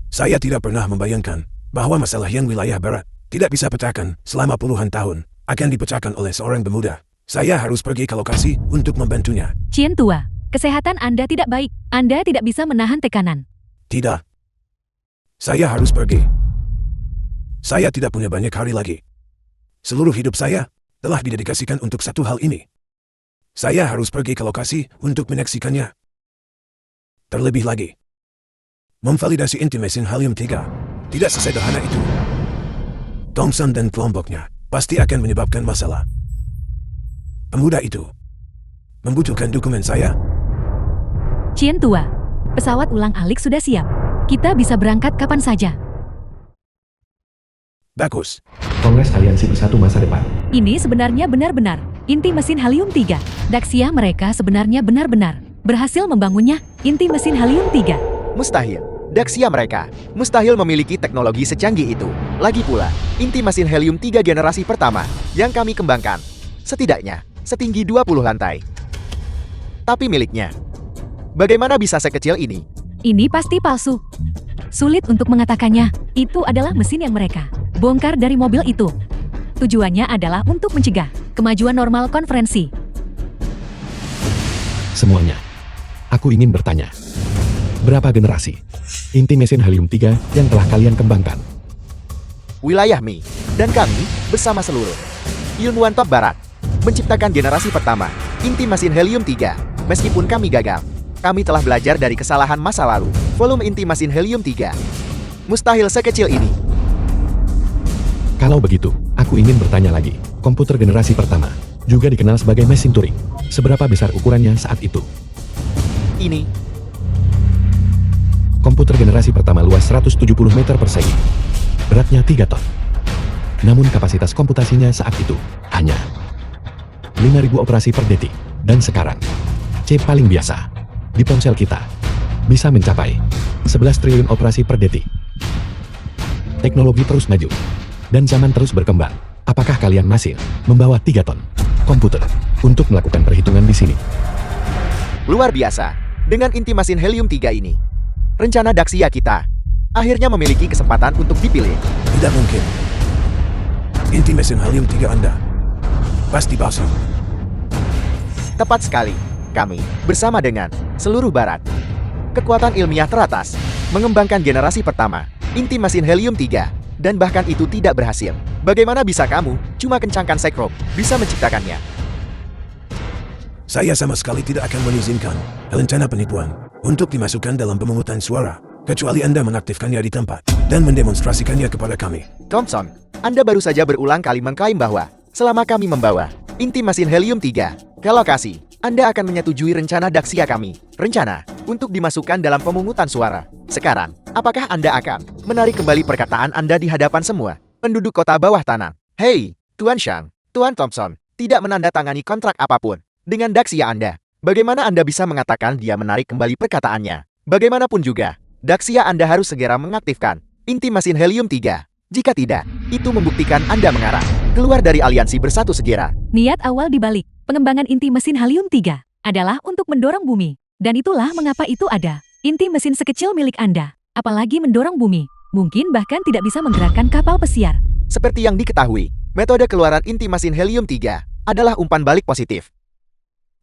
Saya tidak pernah membayangkan bahwa masalah yang wilayah barat tidak bisa pecahkan selama puluhan tahun akan dipecahkan oleh seorang pemuda. Saya harus pergi ke lokasi untuk membantunya. Cien tua, kesehatan Anda tidak baik. Anda tidak bisa menahan tekanan. Tidak. Saya harus pergi. Saya tidak punya banyak hari lagi. Seluruh hidup saya telah didedikasikan untuk satu hal ini. Saya harus pergi ke lokasi untuk menyaksikannya. Terlebih lagi, memvalidasi inti mesin helium-3 tidak sesederhana itu. Thompson dan kelompoknya pasti akan menyebabkan masalah. Pemuda itu membutuhkan dokumen saya. Cien tua, pesawat ulang-alik sudah siap. Kita bisa berangkat kapan saja. Bagus. Kongres Aliansi Bersatu Masa Depan. Ini sebenarnya benar-benar inti mesin helium-3. Daxia mereka sebenarnya benar-benar berhasil membangunnya, inti mesin helium-3. Mustahil. Daxia mereka mustahil memiliki teknologi secanggih itu. Lagi pula, inti mesin helium-3 generasi pertama yang kami kembangkan setidaknya setinggi 20 lantai. Tapi miliknya. Bagaimana bisa sekecil ini? Ini pasti palsu. Sulit untuk mengatakannya, itu adalah mesin yang mereka bongkar dari mobil itu. Tujuannya adalah untuk mencegah kemajuan normal konferensi. Semuanya. Aku ingin bertanya. Berapa generasi inti mesin helium-3 yang telah kalian kembangkan? Wilayah Mi dan kami bersama seluruh ilmuwan top barat menciptakan generasi pertama inti mesin helium-3. Meskipun kami gagal, kami telah belajar dari kesalahan masa lalu. Volume inti mesin helium-3 mustahil sekecil ini. Kalau begitu, aku ingin bertanya lagi. Komputer generasi pertama, juga dikenal sebagai mesin Turing. Seberapa besar ukurannya saat itu? Ini Komputer generasi pertama luas 170 meter persegi. Beratnya 3 ton. Namun kapasitas komputasinya saat itu hanya 5.000 operasi per detik. Dan sekarang, chip paling biasa di ponsel kita bisa mencapai 11 triliun operasi per detik. Teknologi terus maju dan zaman terus berkembang. Apakah kalian masih membawa 3 ton komputer untuk melakukan perhitungan di sini? luar biasa. Dengan inti mesin helium-3 ini, rencana Daxia kita akhirnya memiliki kesempatan untuk dipilih. Tidak mungkin. Inti mesin helium-3 Anda pasti palsu. Tepat sekali. Kami, bersama dengan seluruh barat, kekuatan ilmiah teratas, mengembangkan generasi pertama, inti mesin helium-3, dan bahkan itu tidak berhasil. Bagaimana bisa kamu, cuma kencangkan sekrup, bisa menciptakannya? Saya sama sekali tidak akan mengizinkan rencana penipuan untuk dimasukkan dalam pemungutan suara, kecuali Anda mengaktifkannya di tempat dan mendemonstrasikannya kepada kami. Thompson, Anda baru saja berulang kali mengklaim bahwa selama kami membawa inti mesin helium-3 ke lokasi, Anda akan menyetujui rencana Daxia kami, rencana untuk dimasukkan dalam pemungutan suara. Sekarang, apakah Anda akan menarik kembali perkataan Anda di hadapan semua penduduk kota bawah tanah? Hei, Tuan Shang, Tuan Thompson, tidak menandatangani kontrak apapun dengan Daxia Anda. Bagaimana Anda bisa mengatakan dia menarik kembali perkataannya? Bagaimanapun juga, Daxia Anda harus segera mengaktifkan inti mesin helium-3. Jika tidak, itu membuktikan Anda mengarah keluar dari aliansi bersatu segera. Niat awal dibalik pengembangan inti mesin helium-3 adalah untuk mendorong bumi. Dan itulah mengapa itu ada. Inti mesin sekecil milik Anda, apalagi mendorong bumi, mungkin bahkan tidak bisa menggerakkan kapal pesiar. Seperti yang diketahui, metode keluaran inti mesin helium-3 adalah umpan balik positif.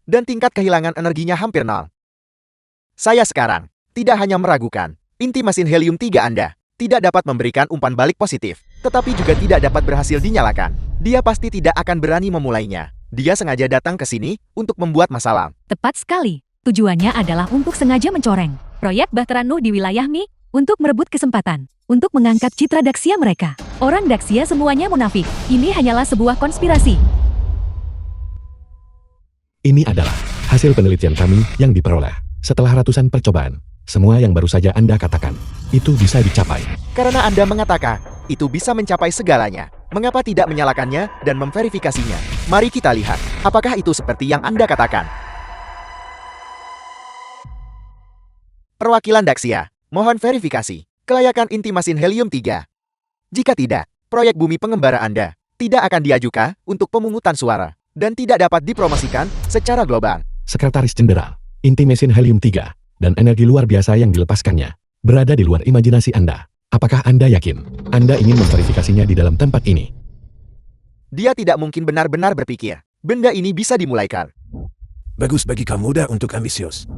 Dan tingkat kehilangan energinya hampir nol. Saya sekarang tidak hanya meragukan, inti mesin helium-3 Anda tidak dapat memberikan umpan balik positif, tetapi juga tidak dapat berhasil dinyalakan. Dia pasti tidak akan berani memulainya. Dia sengaja datang ke sini untuk membuat masalah. Tepat sekali. Tujuannya adalah untuk sengaja mencoreng proyek Bahtera Nuh di wilayah Mi untuk merebut kesempatan untuk mengangkat citra Daxia mereka. Orang Daxia semuanya munafik. Ini hanyalah sebuah konspirasi. Ini adalah hasil penelitian kami yang diperoleh setelah ratusan percobaan. Semua yang baru saja Anda katakan, itu bisa dicapai. Karena Anda mengatakan, itu bisa mencapai segalanya. Mengapa tidak menyalakannya dan memverifikasinya? Mari kita lihat, apakah itu seperti yang Anda katakan. Perwakilan Daxia, mohon verifikasi kelayakan inti mesin helium-3. Jika tidak, proyek bumi pengembara Anda tidak akan diajukan untuk pemungutan suara dan tidak dapat dipromosikan secara global. Sekretaris Jenderal, inti mesin helium-3 dan energi luar biasa yang dilepaskannya berada di luar imajinasi Anda. Apakah Anda yakin Anda ingin memverifikasinya di dalam tempat ini? Dia tidak mungkin benar-benar berpikir benda ini bisa dimulaikan. Bagus bagi kaum muda untuk ambisius.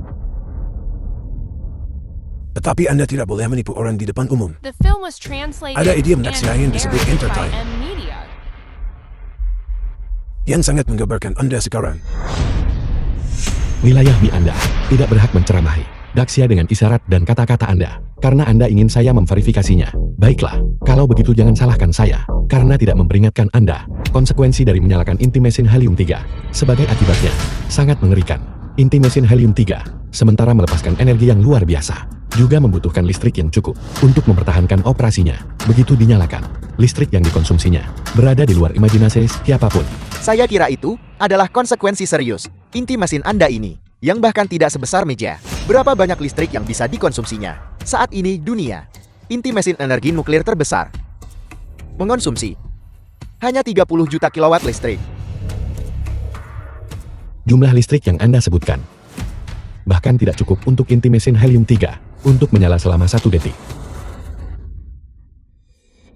Tetapi Anda tidak boleh menipu orang di depan umum. The film was translated Ada idiom and Daxia yang disebut narrated by entertain. M-Media. Yang sangat menggambarkan Anda sekarang. Wilayah Mi Anda tidak berhak menceramahi Daxia dengan isyarat dan kata-kata Anda, karena Anda ingin saya memverifikasinya. Baiklah, kalau begitu jangan salahkan saya, karena tidak memperingatkan Anda. Konsekuensi dari menyalakan inti mesin helium-3 sebagai akibatnya sangat mengerikan. Inti mesin helium-3 sementara melepaskan energi yang luar biasa, juga membutuhkan listrik yang cukup untuk mempertahankan operasinya. Begitu dinyalakan, listrik yang dikonsumsinya berada di luar imajinasi siapapun. Saya kira itu adalah konsekuensi serius inti mesin Anda ini, yang bahkan tidak sebesar meja. Berapa banyak listrik yang bisa dikonsumsinya? Saat ini dunia, inti mesin energi nuklir terbesar, mengonsumsi hanya 30 juta kilowatt listrik. Jumlah listrik yang Anda sebutkan bahkan tidak cukup untuk inti mesin helium-3 untuk menyala selama 1 detik.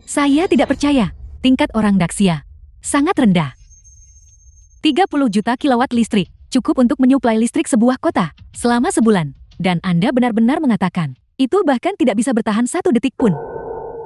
Saya tidak percaya. Tingkat orang Daxia sangat rendah. 30 juta kilowatt listrik cukup untuk menyuplai listrik sebuah kota selama sebulan. Dan Anda benar-benar mengatakan, itu bahkan tidak bisa bertahan 1 detik pun.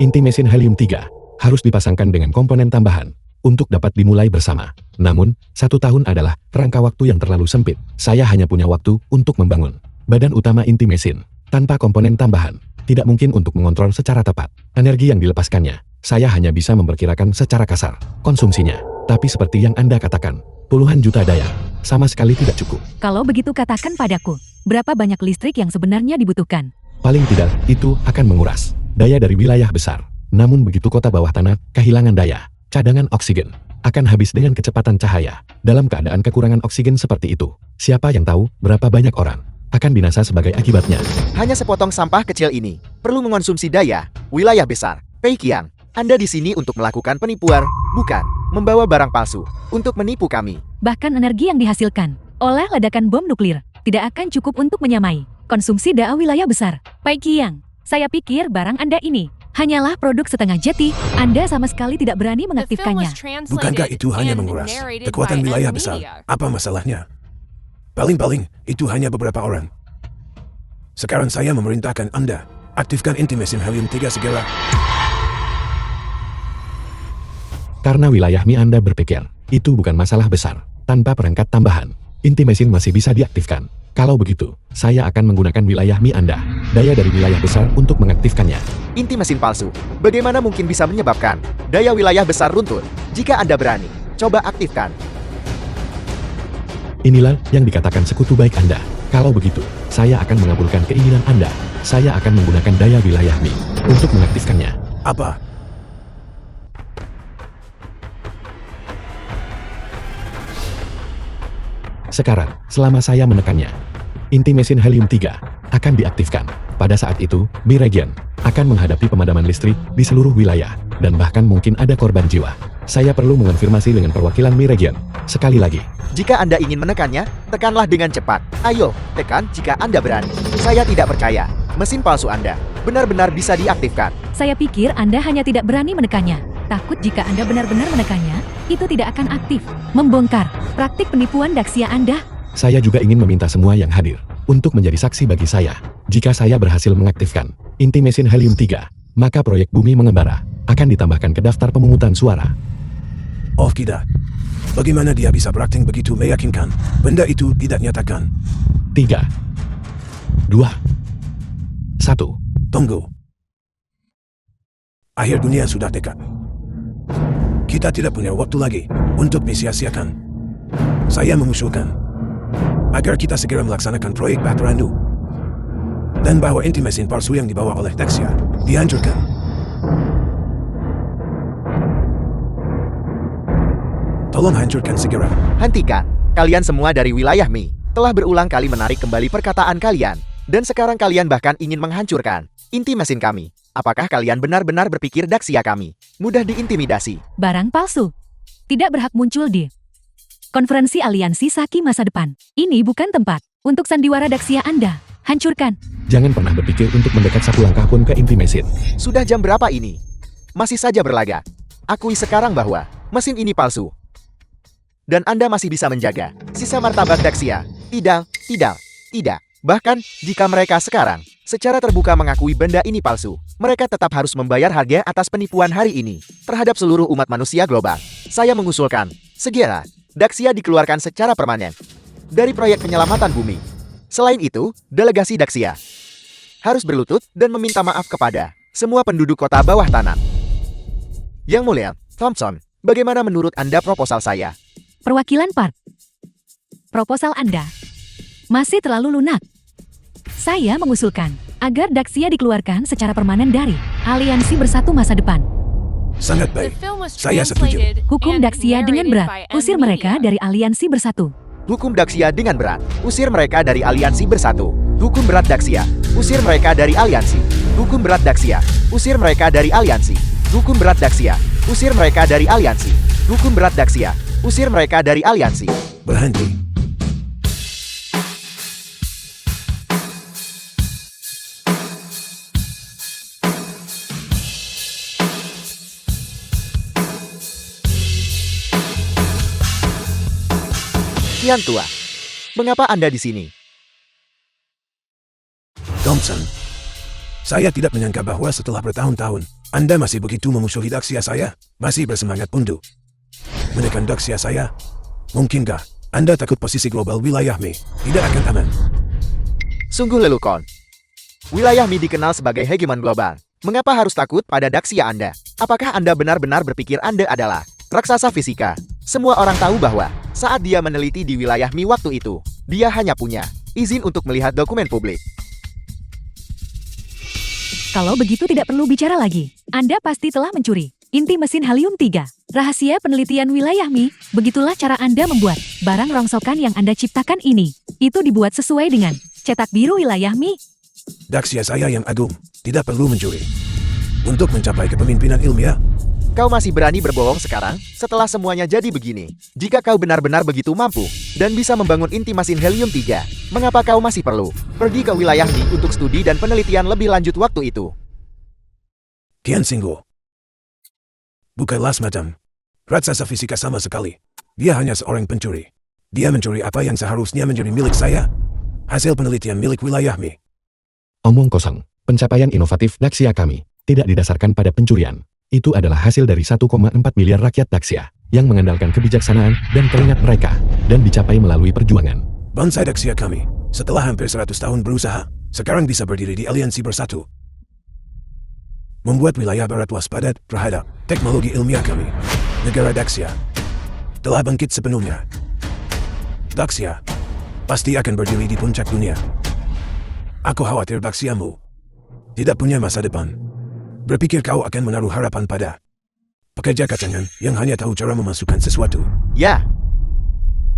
Inti mesin helium-3 harus dipasangkan dengan komponen tambahan untuk dapat dimulai bersama. Namun, 1 tahun adalah rangka waktu yang terlalu sempit. Saya hanya punya waktu untuk membangun badan utama inti mesin. Tanpa komponen tambahan, tidak mungkin untuk mengontrol secara tepat energi yang dilepaskannya. Saya hanya bisa memperkirakan secara kasar konsumsinya. Tapi seperti yang Anda katakan, puluhan juta daya sama sekali tidak cukup. Kalau begitu katakan padaku, berapa banyak listrik yang sebenarnya dibutuhkan? Paling tidak, itu akan menguras daya dari wilayah besar. Namun begitu kota bawah tanah kehilangan daya, cadangan oksigen akan habis dengan kecepatan cahaya. Dalam keadaan kekurangan oksigen seperti itu, siapa yang tahu berapa banyak orang akan binasa sebagai akibatnya. Hanya sepotong sampah kecil ini perlu mengonsumsi daya wilayah besar. Pei Qiang, Anda di sini untuk melakukan penipuan, bukan membawa barang palsu untuk menipu kami. Bahkan energi yang dihasilkan oleh ledakan bom nuklir tidak akan cukup untuk menyamai konsumsi daya wilayah besar. Pai Qiang, saya pikir barang Anda ini hanyalah produk setengah jadi. Anda sama sekali tidak berani The film mengaktifkannya. was translated Bukankah itu hanya and menguras narrated kekuatan by wilayah besar? M-Media. Apa masalahnya? Paling-paling, itu hanya beberapa orang. Sekarang saya memerintahkan Anda, aktifkan inti mesin helium-3 segera. Karena wilayah Mi Anda berpikir, itu bukan masalah besar. Tanpa perangkat tambahan, inti mesin masih bisa diaktifkan. Kalau begitu, saya akan menggunakan wilayah Mi Anda, daya dari wilayah besar untuk mengaktifkannya. Inti mesin palsu, bagaimana mungkin bisa menyebabkan daya wilayah besar runtuh? Jika Anda berani, coba aktifkan. Inilah yang dikatakan sekutu baik Anda. Kalau begitu, saya akan mengabulkan keinginan Anda. Saya akan menggunakan daya wilayah Mi untuk mengaktifkannya. Apa? Sekarang, selama saya menekannya, inti mesin helium-3 akan diaktifkan. Pada saat itu, Mi Region akan menghadapi pemadaman listrik di seluruh wilayah, dan bahkan mungkin ada korban jiwa. Saya perlu mengonfirmasi dengan perwakilan Mi Region. Sekali lagi, Jika Anda ingin menekannya, tekanlah dengan cepat. Ayo, tekan jika Anda berani. Saya tidak percaya, mesin palsu Anda benar-benar bisa diaktifkan. Saya pikir Anda hanya tidak berani menekannya. Takut jika Anda benar-benar menekannya, itu tidak akan aktif. Membongkar praktik penipuan Daxia Anda. saya juga ingin meminta semua yang hadir untuk menjadi saksi bagi saya. Jika saya berhasil mengaktifkan inti mesin helium-3, maka proyek bumi mengembara akan ditambahkan ke daftar pemungutan suara. Oh tidak. Bagaimana dia bisa berakting begitu meyakinkan? Benda itu tidak nyatakan. 3, 2, 1. Tunggu. Akhir dunia sudah dekat. Kita tidak punya waktu lagi untuk disia-siakan. Saya mengusulkan agar kita segera melaksanakan proyek Bataranu dan bahwa inti mesin palsu yang dibawa oleh Daxia dihancurkan. Tolong hancurkan segera. Hentikan. Kalian semua dari wilayah Mi telah berulang kali menarik kembali perkataan kalian. Dan sekarang kalian bahkan ingin menghancurkan inti mesin kami. Apakah kalian benar-benar berpikir Daxia kami mudah diintimidasi? Barang palsu. Tidak berhak muncul di konferensi aliansi Saki masa depan. Ini bukan tempat untuk sandiwara Daxia Anda. Hancurkan. Jangan pernah berpikir untuk mendekat satu langkah pun ke inti mesin. Sudah jam berapa ini? Masih saja berlagak. Akui sekarang bahwa mesin ini palsu. Dan Anda masih bisa menjaga sisa martabat Daxia. Tidak. Bahkan, jika mereka sekarang secara terbuka mengakui benda ini palsu, mereka tetap harus membayar harga atas penipuan hari ini terhadap seluruh umat manusia global. Saya mengusulkan, segera, Daxia dikeluarkan secara permanen dari proyek penyelamatan bumi. Selain itu, delegasi Daxia harus berlutut dan meminta maaf kepada semua penduduk kota bawah tanah. Yang Mulia, Thompson, bagaimana menurut Anda proposal saya? Perwakilan part. Proposal Anda masih terlalu lunak. Saya mengusulkan agar Daxia dikeluarkan secara permanen dari aliansi bersatu masa depan. Sangat The baik. film was Saya setuju. translated Hukum and Daxia dengan narrated berat. by M Usir mereka Media. dari aliansi bersatu. Hukum Daxia dengan berat. Usir mereka dari aliansi bersatu. Hukum berat Daxia. Usir mereka dari aliansi. Hukum berat Daxia. Usir mereka dari aliansi. Hukum berat Daxia. Usir mereka dari aliansi. Hukum berat Daxia. Usir mereka dari aliansi. Berhenti. Kian tua. Mengapa Anda di sini? Thompson, saya tidak menyangka bahwa setelah bertahun-tahun, Anda masih begitu memusuhi Daxia saya, masih bersemangat untuk menekan Daxia saya. Mungkinkah Anda takut posisi global wilayah Mi tidak akan aman? Sungguh lelucon. Wilayah Mi dikenal sebagai hegemon global. Mengapa harus takut pada Daxia Anda? Apakah Anda benar-benar berpikir Anda adalah raksasa fisika? Semua orang tahu bahwa saat dia meneliti di wilayah Mi waktu itu, dia hanya punya izin untuk melihat dokumen publik. Kalau begitu tidak perlu bicara lagi. Anda pasti telah mencuri inti mesin helium-3. Rahasia penelitian wilayah Mi, begitulah cara Anda membuat barang rongsokan yang Anda ciptakan ini. Itu dibuat sesuai dengan cetak biru wilayah Mi. Daxia saya yang agung, tidak perlu mencuri. Untuk mencapai kepemimpinan ilmiah, Kau masih berani berbohong sekarang setelah semuanya jadi begini. Jika kau benar-benar begitu mampu dan bisa membangun inti mesin helium-3, mengapa kau masih perlu pergi ke wilayah Mi untuk studi dan penelitian lebih lanjut waktu itu? Kian Singgo bukanlah semacam raksasa fisika sama sekali. Dia hanya seorang pencuri. Dia mencuri apa yang seharusnya menjadi milik saya. Hasil penelitian milik wilayah Mi. Omong kosong. Pencapaian inovatif Daxia kami tidak didasarkan pada pencurian. Itu adalah hasil dari 1,4 miliar rakyat Daxia yang mengandalkan kebijaksanaan dan keringat mereka dan dicapai melalui perjuangan. Bangsa Daxia kami, setelah hampir 100 tahun berusaha, sekarang bisa berdiri di aliansi bersatu. Membuat wilayah barat waspada terhadap teknologi ilmiah kami. Negara Daxia telah bangkit sepenuhnya. Daxia pasti akan berdiri di puncak dunia. Aku khawatir Daxiamu tidak punya masa depan. Berpikir kau akan menaruh harapan pada pekerja kacangan yang hanya tahu cara memasukkan sesuatu. Ya.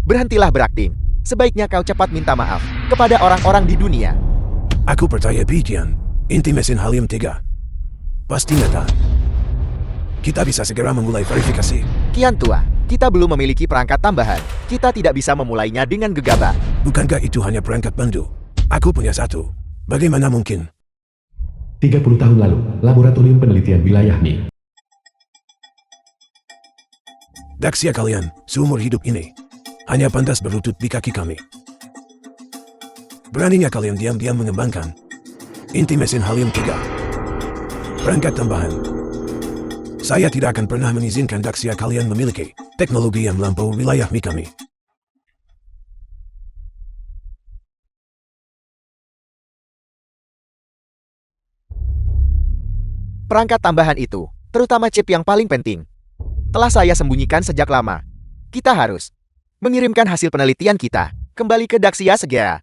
Berhentilah berakting. Sebaiknya kau cepat minta maaf kepada orang-orang di dunia. Aku percaya Kian, inti mesin helium-3 pasti nyata. Kita bisa segera memulai verifikasi. Kian tua, kita belum memiliki perangkat tambahan. Kita tidak bisa memulainya dengan gegabah. Bukankah itu hanya perangkat bantu? Aku punya satu. Bagaimana mungkin? 30 tahun lalu, Laboratorium Penelitian Wilayah Mi. Daxia kalian, seumur hidup ini, hanya pantas berlutut di kaki kami. Beraninya kalian diam-diam mengembangkan inti mesin helium-3. Perangkat tambahan. Saya tidak akan pernah mengizinkan Daxia kalian memiliki Teknologi yang melampaui wilayah kami. Perangkat tambahan itu, terutama chip yang paling penting, telah saya sembunyikan sejak lama. Kita harus mengirimkan hasil penelitian kita kembali ke Daxia segera.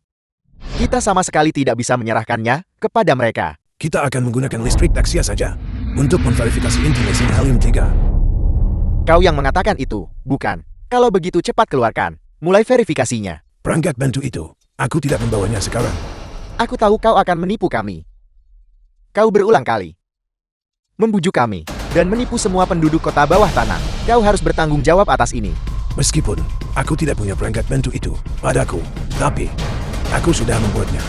Kita sama sekali tidak bisa menyerahkannya kepada mereka. Kita akan menggunakan listrik Daxia saja untuk memverifikasi inti mesin helium-3. Kau yang mengatakan itu, bukan? Kalau begitu cepat keluarkan. Mulai verifikasinya. Perangkat bantu itu, aku tidak membawanya sekarang. Aku tahu kau akan menipu kami. Kau berulang kali membujuk kami dan menipu semua penduduk kota bawah tanah. Kau harus bertanggung jawab atas ini. Meskipun aku tidak punya perangkat bantu itu padaku, tapi aku sudah membuatnya.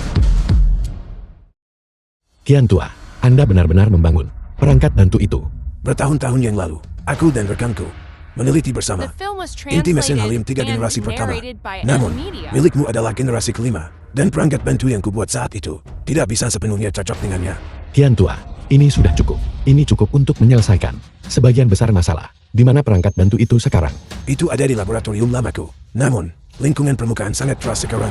Kian tua, Anda benar-benar membangun perangkat bantu itu. Bertahun-tahun yang lalu, aku dan rekanku meneliti The bersama film was inti mesin translated helium 3 and generasi pertama. narrated by Namun, M-Media. milikmu adalah generasi kelima, dan perangkat bantu yang kubuat saat itu tidak bisa sepenuhnya cocok dengannya. Kian tua, ini sudah cukup. Ini cukup untuk menyelesaikan sebagian besar masalah. Di mana perangkat bantu itu sekarang? Itu ada di laboratorium lamaku. Namun, lingkungan permukaan sangat keras sekarang.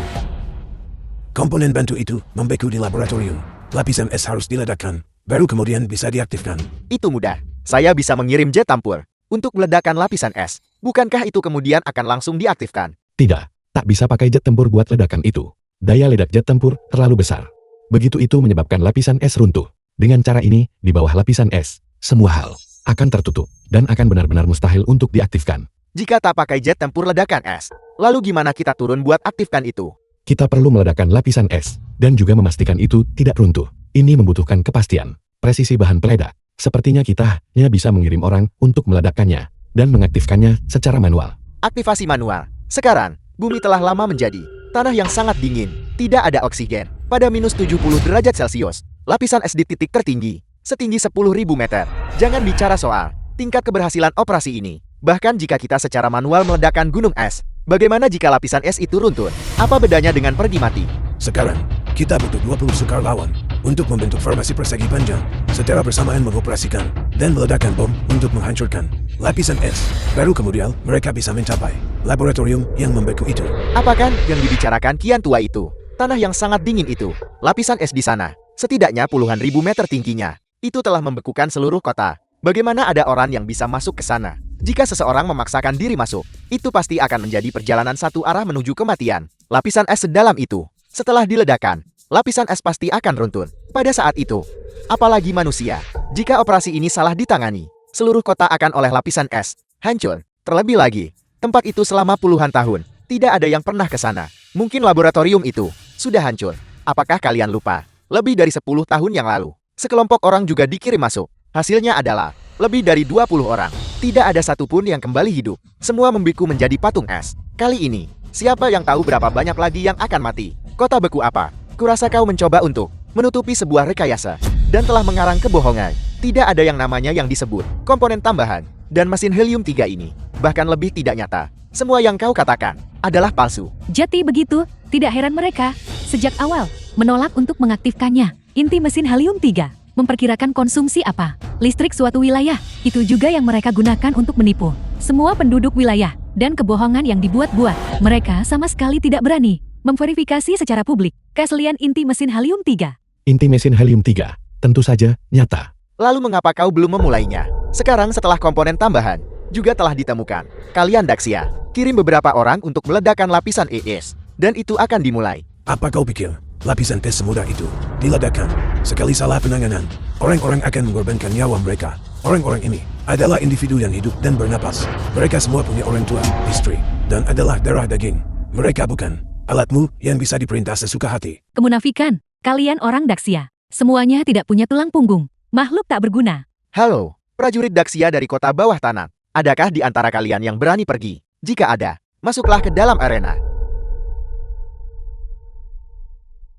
Komponen bantu itu membeku di laboratorium. Lapisan es harus diledakkan, baru kemudian bisa diaktifkan. Itu mudah. Saya bisa mengirim jet tempur untuk meledakkan lapisan es. Bukankah itu kemudian akan langsung diaktifkan? Tidak, tak bisa pakai jet tempur buat ledakan itu. Daya ledak jet tempur terlalu besar. Begitu itu menyebabkan lapisan es runtuh. Dengan cara ini, di bawah lapisan es, semua hal akan tertutup dan akan benar-benar mustahil untuk diaktifkan. Jika tak pakai jet tempur ledakan es, lalu gimana kita turun buat aktifkan itu? Kita perlu meledakkan lapisan es dan juga memastikan itu tidak runtuh. Ini membutuhkan kepastian, presisi bahan peledak. Sepertinya kita hanya bisa mengirim orang untuk meledakkannya dan mengaktifkannya secara manual. Aktivasi manual. Sekarang, bumi telah lama menjadi tanah yang sangat dingin. Tidak ada oksigen. Pada minus 70 derajat Celcius, lapisan es di titik tertinggi, setinggi 10.000 meter. Jangan bicara soal tingkat keberhasilan operasi ini. Bahkan jika kita secara manual meledakkan gunung es, bagaimana jika lapisan es itu runtuh? Apa bedanya dengan pergi mati? Sekarang, kita butuh 20 sukar lawan untuk membentuk formasi persegi panjang, secara bersamaan mengoperasikan dan meledakkan bom untuk menghancurkan lapisan es. Baru kemudian, mereka bisa mencapai laboratorium yang membeku itu. Apakah yang dibicarakan Kian tua itu? Tanah yang sangat dingin itu, lapisan es di sana, setidaknya puluhan ribu meter tingginya. Itu telah membekukan seluruh kota. Bagaimana ada orang yang bisa masuk ke sana? Jika seseorang memaksakan diri masuk, itu pasti akan menjadi perjalanan satu arah menuju kematian. Lapisan es sedalam itu, setelah diledakkan, lapisan es pasti akan runtuh. Pada saat itu, apalagi manusia, jika operasi ini salah ditangani, seluruh kota akan oleh lapisan es hancur. Terlebih lagi, tempat itu selama puluhan tahun, tidak ada yang pernah ke sana. Mungkin laboratorium itu sudah hancur. Apakah kalian lupa? Lebih dari 10 tahun yang lalu, sekelompok orang juga dikirim masuk. Hasilnya adalah lebih dari 20 orang. Tidak ada satupun yang kembali hidup. Semua membeku menjadi patung es. Kali ini, siapa yang tahu berapa banyak lagi yang akan mati? Kota beku apa? Kurasa kau mencoba untuk menutupi sebuah rekayasa dan telah mengarang kebohongan. Tidak ada yang namanya yang disebut komponen tambahan dan mesin helium 3 ini. Bahkan lebih tidak nyata. Semua yang kau katakan adalah palsu. Jadi begitu, tidak heran mereka sejak awal menolak untuk mengaktifkannya. Inti mesin helium-3 memperkirakan konsumsi apa? Listrik suatu wilayah. Itu juga yang mereka gunakan untuk menipu semua penduduk wilayah dan kebohongan yang dibuat-buat. Mereka sama sekali tidak berani memverifikasi secara publik keaslian inti mesin helium-3. Inti mesin helium-3 tentu saja nyata. Lalu mengapa kau belum memulainya? Sekarang setelah komponen tambahan juga telah ditemukan. Kalian Daxia, kirim beberapa orang untuk meledakkan lapisan es, dan itu akan dimulai. Apa kau pikir lapisan tes semudah itu diledakkan? Sekali salah penanganan, orang-orang akan mengorbankan nyawa mereka. Orang-orang ini adalah individu yang hidup dan bernapas. Mereka semua punya orang tua, istri, dan adalah darah daging. Mereka bukan alatmu yang bisa diperintah sesuka hati. Kemunafikan, kalian orang Daxia. Semuanya tidak punya tulang punggung. Makhluk tak berguna. Halo, prajurit Daxia dari kota bawah tanah. Adakah di antara kalian yang berani pergi? Jika ada, masuklah ke dalam arena.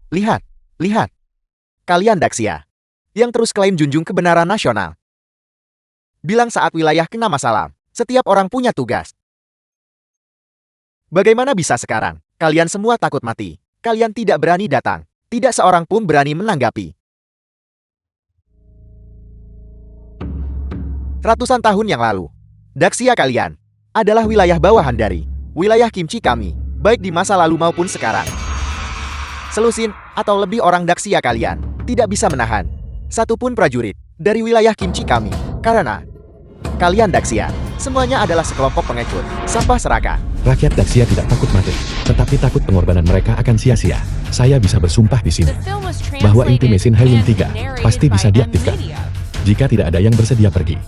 Lihat, lihat. Kalian Daxia, yang terus klaim junjung kebenaran nasional. Bilang saat wilayah kena masalah, setiap orang punya tugas. Bagaimana bisa sekarang? Kalian semua takut mati. Kalian tidak berani datang. Tidak seorang pun berani menanggapi. Ratusan tahun yang lalu, Daxia kalian adalah wilayah bawahan dari wilayah kimchi kami, baik di masa lalu maupun sekarang. Selusin, atau lebih orang Daxia kalian, tidak bisa menahan satupun prajurit dari wilayah kimchi kami, karena kalian Daxia, semuanya adalah sekelompok pengecut, sampah serakah. Rakyat Daxia tidak takut mati, tetapi takut pengorbanan mereka akan sia-sia. Saya bisa bersumpah di sini The film was bahwa inti translated mesin helium and 3 narrated pasti by bisa M diaktifkan. Media. Jika tidak ada yang bersedia pergi,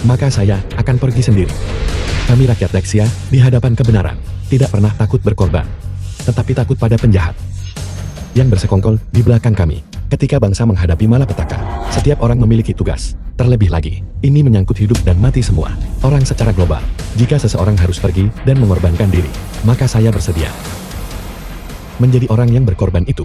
maka saya akan pergi sendiri. Kami rakyat Daxia di hadapan kebenaran tidak pernah takut berkorban, tetapi takut pada penjahat yang bersekongkol di belakang kami. Ketika bangsa menghadapi malapetaka, setiap orang memiliki tugas. Terlebih lagi, ini menyangkut hidup dan mati semua orang secara global. Jika seseorang harus pergi dan mengorbankan diri, maka saya bersedia menjadi orang yang berkorban itu.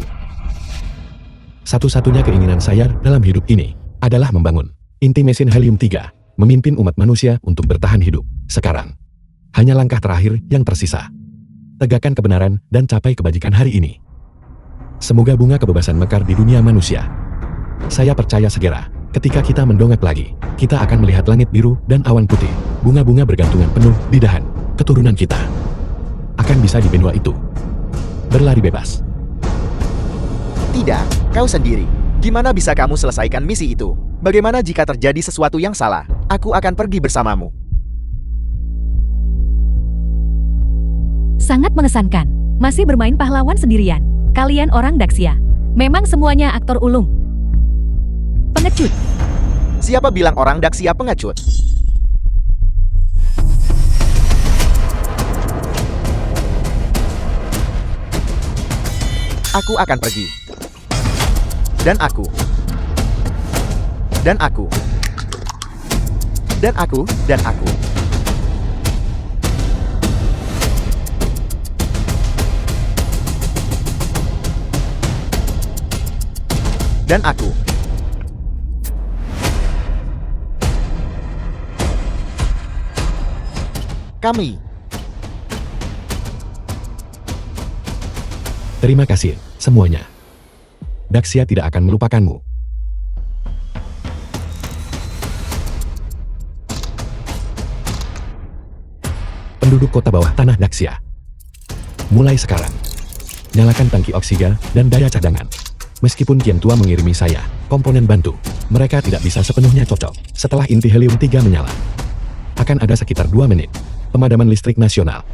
Satu-satunya keinginan saya dalam hidup ini adalah membangun inti mesin helium 3, memimpin umat manusia untuk bertahan hidup. Sekarang, hanya langkah terakhir yang tersisa. Tegakkan kebenaran dan capai kebajikan hari ini. Semoga bunga kebebasan mekar di dunia manusia. Saya percaya segera, ketika kita mendongak lagi, kita akan melihat langit biru dan awan putih. Bunga-bunga bergantungan penuh di dahan. Keturunan kita akan bisa di benua itu berlari bebas. Tidak, kau sendiri. Gimana bisa kamu selesaikan misi itu? Bagaimana jika terjadi sesuatu yang salah? Aku akan pergi bersamamu. Sangat mengesankan. Masih bermain pahlawan sendirian. Kalian orang Daxia. Memang semuanya aktor ulung. Pengecut. Siapa bilang orang Daxia pengecut? Aku akan pergi. Dan aku. Dan aku. Dan aku. Dan aku. Dan aku. Kami. Terima kasih, semuanya. Daxia tidak akan melupakanmu. Penduduk kota bawah tanah Daxia. Mulai sekarang, nyalakan tangki oksigen dan daya cadangan. Meskipun Kian Tua mengirimi saya komponen bantu, mereka tidak bisa sepenuhnya cocok. Setelah inti helium 3 menyala, akan ada sekitar 2 menit pemadaman listrik nasional.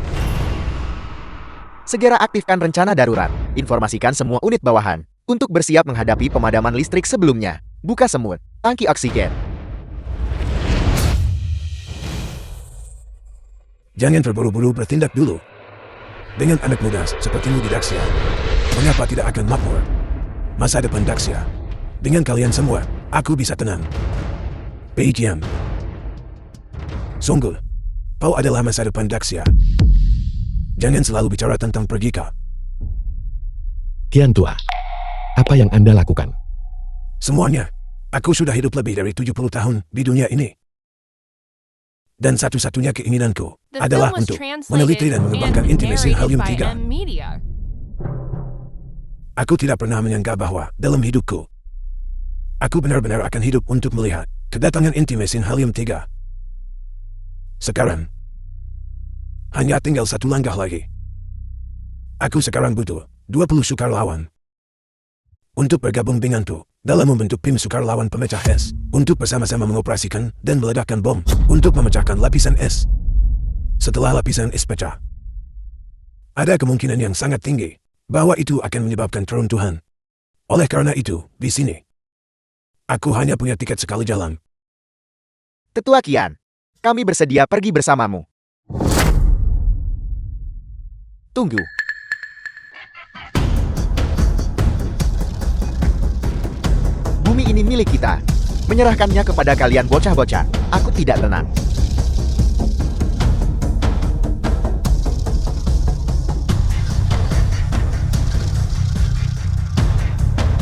Segera aktifkan rencana darurat. Informasikan semua unit bawahan untuk bersiap menghadapi pemadaman listrik sebelumnya. Buka semut tangki oksigen. Jangan terburu-buru bertindak dulu. Dengan anak muda sepertimu di Daxia, mengapa tidak akan makmur? Masa depan Daxia. Dengan kalian semua, aku bisa tenang. Pei Jian. Sungguh, kau adalah masa depan Daxia. Jangan selalu bicara tentang pergi kah. Kian Tua, apa yang Anda lakukan? Semuanya. Aku sudah hidup lebih dari 70 tahun di dunia ini. Dan satu-satunya keinginanku The adalah film was untuk translated meneliti dan mengembangkan and inti mesin narrated helium by 3. M Media. Aku tidak pernah menyangka bahwa dalam hidupku, aku benar-benar akan hidup untuk melihat kedatangan inti mesin helium 3. Sekarang, hanya tinggal satu langkah lagi. Aku sekarang butuh 20 sukarelawan untuk bergabung denganku dalam membentuk tim sukarelawan pemecah es untuk bersama-sama mengoperasikan dan meledakkan bom untuk memecahkan lapisan es. Setelah lapisan es pecah, ada kemungkinan yang sangat tinggi bahwa itu akan menyebabkan keruntuhan. Oleh karena itu, di sini, aku hanya punya tiket sekali jalan. Tetua Kian, kami bersedia pergi bersamamu. Tunggu. Bumi ini milik kita. Menyerahkannya kepada kalian bocah-bocah, aku tidak tenang.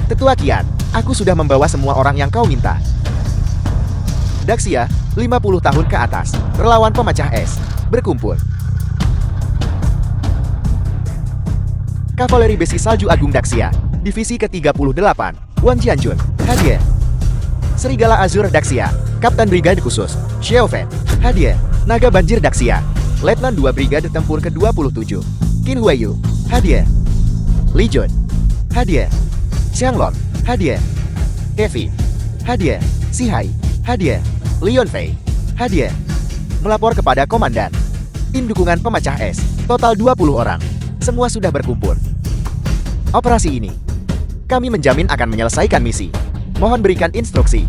Tetua Kian, aku sudah membawa semua orang yang kau minta. Daxia, 50 tahun ke atas, relawan pemecah es, berkumpul. Kavaleri Besi Salju Agung Daxia, Divisi ke-38, Wan Jianjun, hadir. Serigala Azur Daxia, Kapten Brigade Khusus, Xiaofen, hadir. Naga Banjir Daxia, Letnan 2 Brigade Tempur ke-27, Qin Huaiyu, hadiah. Li Jun, hadiah. Xianglong, hadiah. Kevi, hadiah. Sihai, hadiah. Lion Fei, hadiah. Melapor kepada komandan. Tim dukungan pemecah es, total 20 orang. Semua sudah berkumpul. Operasi ini, kami menjamin akan menyelesaikan misi. Mohon berikan instruksi.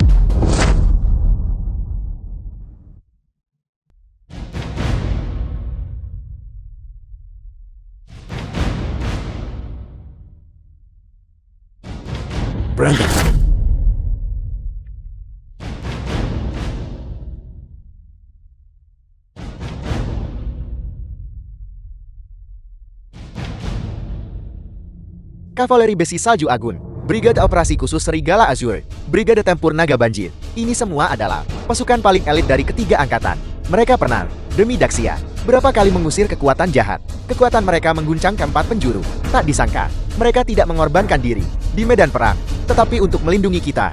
Berangkat. Kavaleri Besi Salju Agun, Brigade Operasi Khusus Serigala Azur, Brigade Tempur Naga Banjir. Ini semua adalah pasukan paling elit dari ketiga angkatan. Mereka pernah, demi Daxia, berapa kali mengusir kekuatan jahat. Kekuatan mereka mengguncang keempat penjuru. Tak disangka, mereka tidak mengorbankan diri di medan perang, tetapi untuk melindungi kita.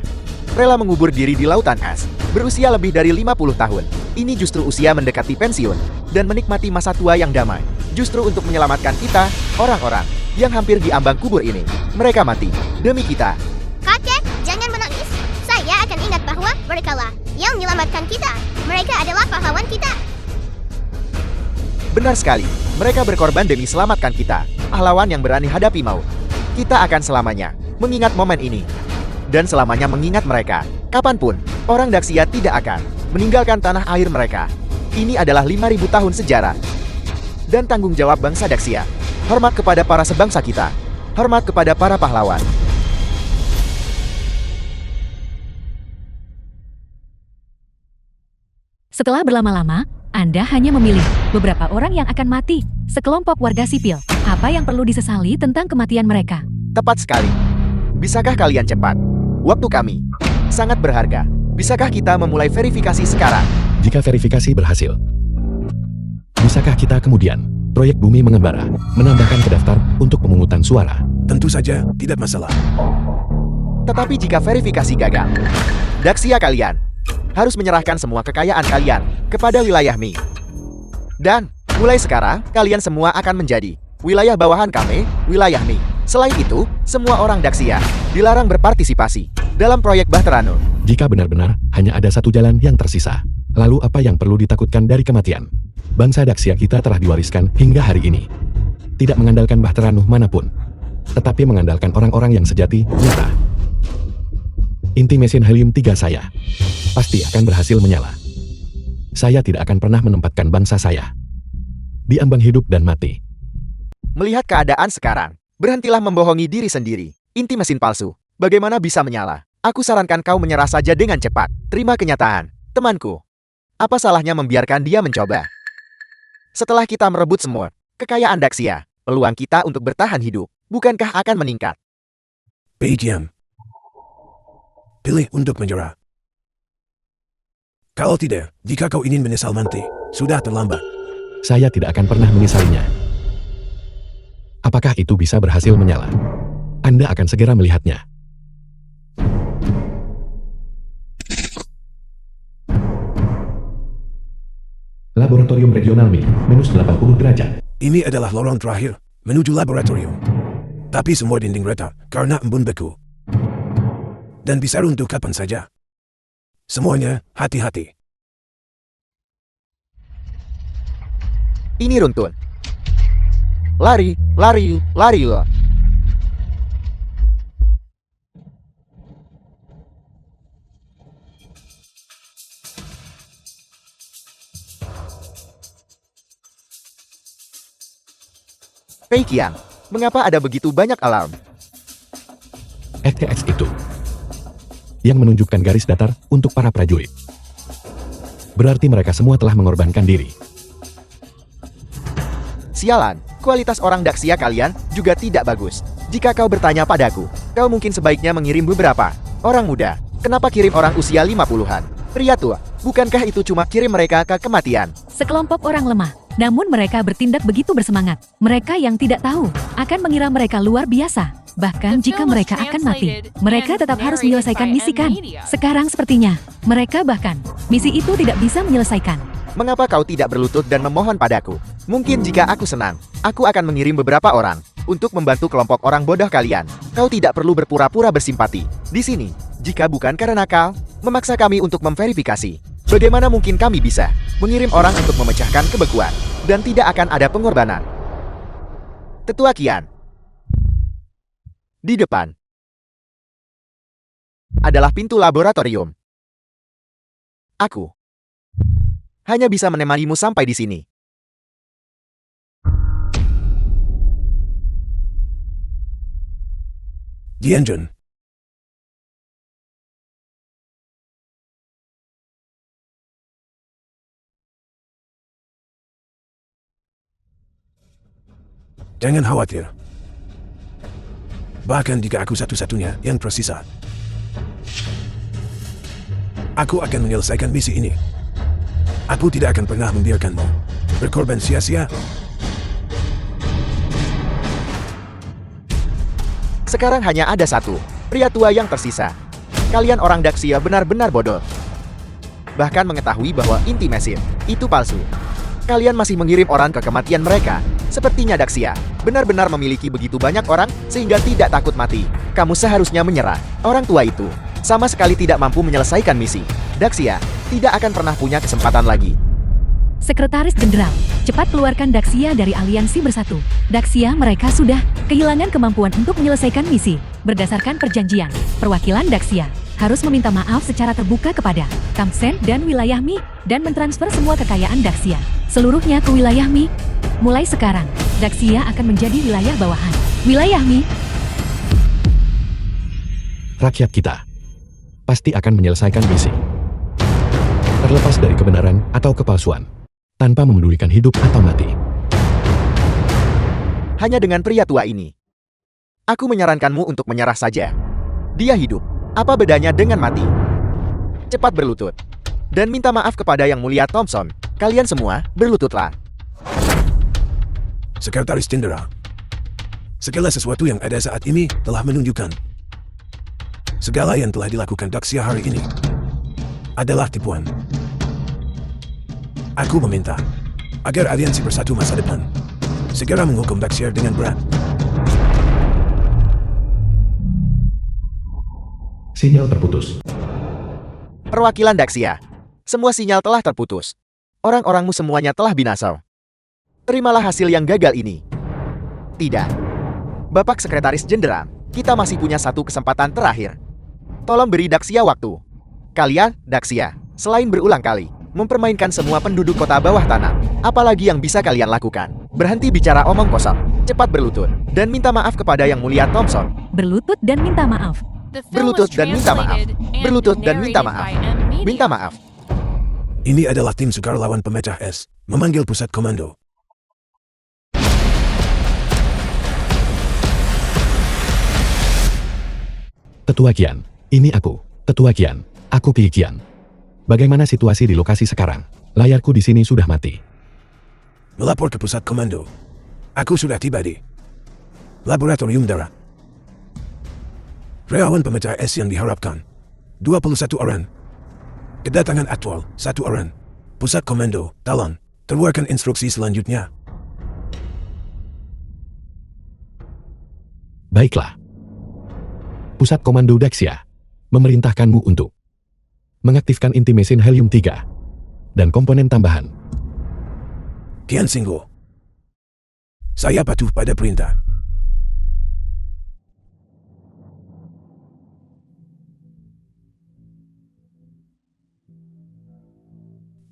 Rela mengubur diri di lautan es, berusia lebih dari 50 tahun. Ini justru usia mendekati pensiun, dan menikmati masa tua yang damai. Justru untuk menyelamatkan kita, orang-orang yang hampir diambang kubur ini. Mereka mati demi kita. Kakek, jangan menangis. Saya akan ingat bahwa merekalah yang menyelamatkan kita. Mereka adalah pahlawan kita. Benar sekali, mereka berkorban demi selamatkan kita. Pahlawan yang berani hadapi maut. Kita akan selamanya mengingat momen ini. Dan selamanya mengingat mereka. Kapanpun, orang Daxia tidak akan meninggalkan tanah air mereka. Ini adalah 5.000 tahun sejarah. Dan tanggung jawab bangsa Daxia. Hormat kepada para sebangsa kita. Hormat kepada para pahlawan. Setelah berlama-lama, Anda hanya memilih beberapa orang yang akan mati. Sekelompok warga sipil. Apa yang perlu disesali tentang kematian mereka? Tepat sekali. Bisakah kalian cepat? Waktu kami sangat berharga. Bisakah kita memulai verifikasi sekarang? Jika verifikasi berhasil, bisakah kita kemudian proyek Bumi Mengembara menambahkan ke daftar untuk pemungutan suara? Tentu saja, tidak masalah. Tetapi jika verifikasi gagal, Daxia kalian harus menyerahkan semua kekayaan kalian kepada wilayah Mi. Dan mulai sekarang, kalian semua akan menjadi wilayah bawahan kami, wilayah Mi. Selain itu, semua orang Daxia dilarang berpartisipasi dalam proyek Bahterano. Jika benar-benar hanya ada satu jalan yang tersisa, lalu apa yang perlu ditakutkan dari kematian? Bangsa Daxia kita telah diwariskan hingga hari ini. Tidak mengandalkan Bahteranuh manapun, tetapi mengandalkan orang-orang yang sejati, nyata. Inti mesin helium-3 saya pasti akan berhasil menyala. Saya tidak akan pernah menempatkan bangsa saya di ambang hidup dan mati. Melihat keadaan sekarang, berhentilah membohongi diri sendiri. Inti mesin palsu, bagaimana bisa menyala? Aku sarankan kau menyerah saja dengan cepat. Terima kenyataan, temanku. Apa salahnya membiarkan dia mencoba? Setelah kita merebut semua kekayaan Daxia, peluang kita untuk bertahan hidup, bukankah akan meningkat? Diam. Pilih untuk menyerah. Kalau tidak, jika kau ingin menyesal nanti, sudah terlambat. Saya tidak akan pernah menyesalinya. Apakah itu bisa berhasil menyala? Anda akan segera melihatnya. Laboratorium Regional Mi, minus 80 derajat. Ini adalah lorong terakhir, menuju laboratorium. Tapi semua dinding retak, karena embun beku. Dan bisa runtuh kapan saja. Semuanya, hati-hati. Ini runtun. Lari, lari, lari loh. Pei Qiang, mengapa ada begitu banyak alarm? FTX itu yang menunjukkan garis datar untuk para prajurit. Berarti mereka semua telah mengorbankan diri. Sialan, kualitas orang Daxia kalian juga tidak bagus. Jika kau bertanya padaku, kau mungkin sebaiknya mengirim beberapa orang muda. Kenapa kirim orang usia 50-an? Pria tua, bukankah itu cuma kirim mereka ke kematian? Sekelompok orang lemah, namun mereka bertindak begitu bersemangat. Mereka yang tidak tahu akan mengira mereka luar biasa. Bahkan jika mereka akan mati, mereka tetap harus menyelesaikan misi kan. Sekarang sepertinya, mereka bahkan misi itu tidak bisa menyelesaikan. Mengapa kau tidak berlutut dan memohon padaku? Mungkin jika aku senang, aku akan mengirim beberapa orang untuk membantu kelompok orang bodoh kalian. Kau tidak perlu berpura-pura bersimpati. Di sini, jika bukan karena kau memaksa kami untuk memverifikasi, bagaimana mungkin kami bisa mengirim orang untuk memecahkan kebekuan dan tidak akan ada pengorbanan? Tetua Qian. Di depan adalah pintu laboratorium. Aku hanya bisa menemanimu sampai di sini. Dianjun. Jangan khawatir. Bahkan jika aku satu-satunya yang tersisa, aku akan menyelesaikan misi ini. Aku tidak akan pernah membiarkanmu berkorban sia-sia. Sekarang hanya ada satu pria tua yang tersisa. Kalian orang Daxia benar-benar bodoh. Bahkan mengetahui bahwa inti mesin itu palsu. Kalian masih mengirim orang ke kematian mereka. Sepertinya Daxia benar-benar memiliki begitu banyak orang sehingga tidak takut mati. Kamu seharusnya menyerah. Orang tua itu sama sekali tidak mampu menyelesaikan misi. Daxia tidak akan pernah punya kesempatan lagi. Sekretaris Jenderal, cepat keluarkan Daxia dari aliansi bersatu. Daxia mereka sudah kehilangan kemampuan untuk menyelesaikan misi. Berdasarkan perjanjian, perwakilan Daxia harus meminta maaf secara terbuka kepada Kamsen dan wilayah Mi dan mentransfer semua kekayaan Daxia seluruhnya ke wilayah Mi. Mulai sekarang, Daxia akan menjadi wilayah bawahan wilayah Mi. Rakyat kita pasti akan menyelesaikan misi. Terlepas dari kebenaran atau kepalsuan, tanpa memedulikan hidup atau mati. Hanya dengan pria tua ini, aku menyarankanmu untuk menyerah saja. Dia hidup. Apa bedanya dengan mati? Cepat berlutut dan minta maaf kepada Yang Mulia Thompson. Kalian semua berlututlah. Sekretaris Jenderal, segala sesuatu yang ada saat ini telah menunjukkan segala yang telah dilakukan Daxia hari ini adalah tipuan. Aku meminta agar aliansi bersatu masa depan segera menghukum Daxia dengan berat. Sinyal terputus. Perwakilan Daxia, semua sinyal telah terputus. Orang-orangmu semuanya telah binasa. Terimalah hasil yang gagal ini. Tidak. Bapak Sekretaris Jenderal, kita masih punya satu kesempatan terakhir. Tolong beri Daxia waktu. Kalian, Daxia, selain berulang kali mempermainkan semua penduduk kota bawah tanah, apalagi yang bisa kalian lakukan? Berhenti bicara omong kosong. Cepat berlutut dan minta maaf kepada Yang Mulia Thompson. Berlutut dan minta maaf. The film Berlutut was dan minta maaf. translated and Berlutut dan minta narrated maaf. by M. Media. Minta maaf. Ini adalah tim sukarelawan pemecah es memanggil pusat komando. Tetua Qian, ini aku. Tetua Qian, aku Pi Qian. Bagaimana situasi di lokasi sekarang? Layarku di sini sudah mati. Melapor ke pusat komando. Aku sudah tiba di laboratorium darat. Relawan pemecah es yang diharapkan 21 orang. Kedatangan aktual 1 orang. Pusat komando, tolong keluarkan instruksi selanjutnya. Baiklah. Pusat Komando Daxia memerintahkanmu untuk mengaktifkan inti mesin helium-3 dan komponen tambahan. Qian Singgo. Saya patuh pada perintah.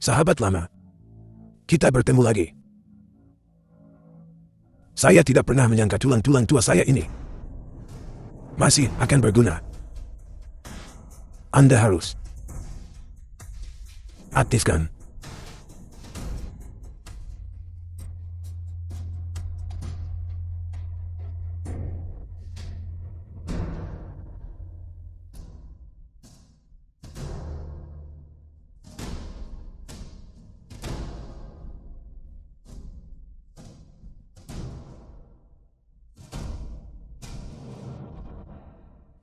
Sahabat lama, kita bertemu lagi. Saya tidak pernah menyangka tulang-tulang tua saya ini masih akan berguna. Anda harus aktifkan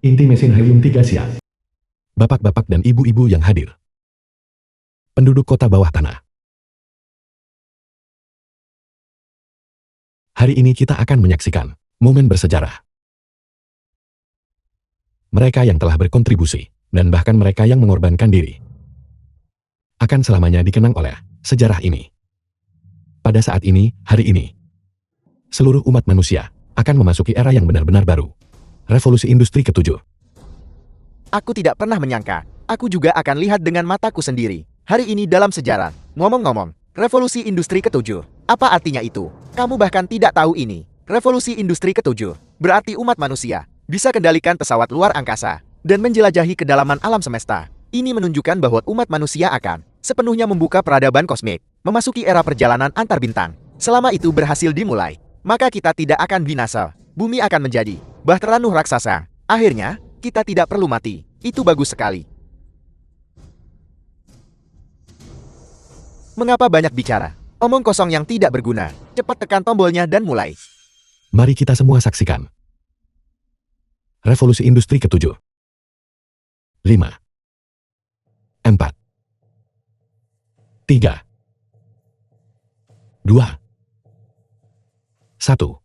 Inti mesin helium-3 siap. Bapak-bapak dan ibu-ibu yang hadir. Penduduk kota bawah tanah. Hari ini kita akan menyaksikan momen bersejarah. Mereka yang telah berkontribusi, dan bahkan mereka yang mengorbankan diri, akan selamanya dikenang oleh sejarah ini. Pada saat ini, hari ini, seluruh umat manusia akan memasuki era yang benar-benar baru. Revolusi Industri ke-7. Aku tidak pernah menyangka, aku juga akan lihat dengan mataku sendiri. Hari ini dalam sejarah. Ngomong-ngomong, Revolusi Industri ke-7. Apa artinya itu? Kamu bahkan tidak tahu ini. Revolusi Industri ke-7 berarti umat manusia bisa kendalikan pesawat luar angkasa dan menjelajahi kedalaman alam semesta. Ini menunjukkan bahwa umat manusia akan sepenuhnya membuka peradaban kosmik, memasuki era perjalanan antar bintang. Selama itu berhasil dimulai, maka kita tidak akan binasa. Bumi akan menjadi bahtera Nuh raksasa. Akhirnya, kita tidak perlu mati. Itu bagus sekali. Mengapa banyak bicara? Omong kosong yang tidak berguna. Cepat tekan tombolnya dan mulai. Mari kita semua saksikan Revolusi Industri ke-7. 5, 4, 3, 2, 1.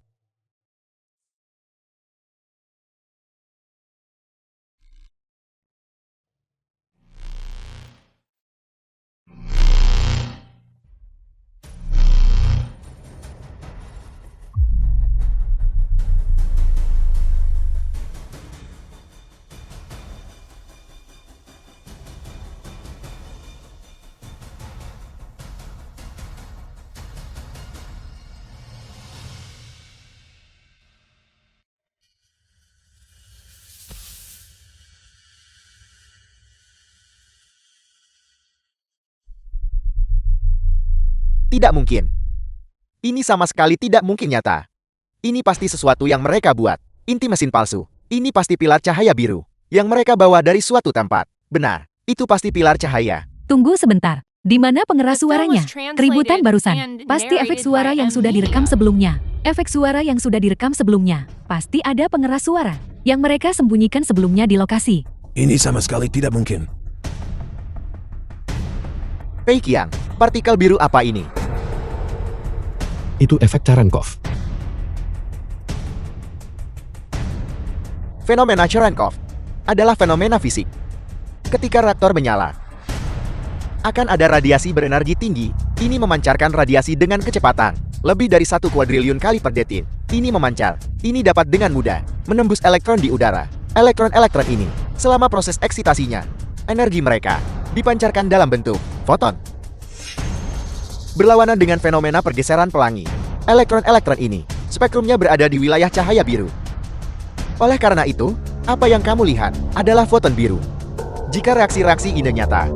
Tidak mungkin. Ini sama sekali tidak mungkin nyata. Ini pasti sesuatu yang mereka buat. Inti mesin palsu. Ini pasti pilar cahaya biru yang mereka bawa dari suatu tempat. Benar, itu pasti pilar cahaya. Tunggu sebentar. Di mana pengeras suaranya? Keributan barusan. Pasti efek suara yang sudah direkam sebelumnya. Efek suara yang sudah direkam sebelumnya. Pasti ada pengeras suara yang mereka sembunyikan sebelumnya di lokasi. Ini sama sekali tidak mungkin. Pei Qiang, partikel biru apa ini? Itu efek Cherenkov. Fenomena Cherenkov adalah fenomena fisik. Ketika reaktor menyala, akan ada radiasi berenergi tinggi. Ini memancarkan radiasi dengan kecepatan lebih dari 1 kuadriliun kali per detik. Ini memancar. Ini dapat dengan mudah menembus elektron di udara. Elektron-elektron ini, selama proses eksitasinya, energi mereka dipancarkan dalam bentuk foton. Berlawanan dengan fenomena pergeseran pelangi, elektron-elektron ini, spektrumnya berada di wilayah cahaya biru. Oleh karena itu, apa yang kamu lihat adalah foton biru. Jika reaksi-reaksi ini nyata,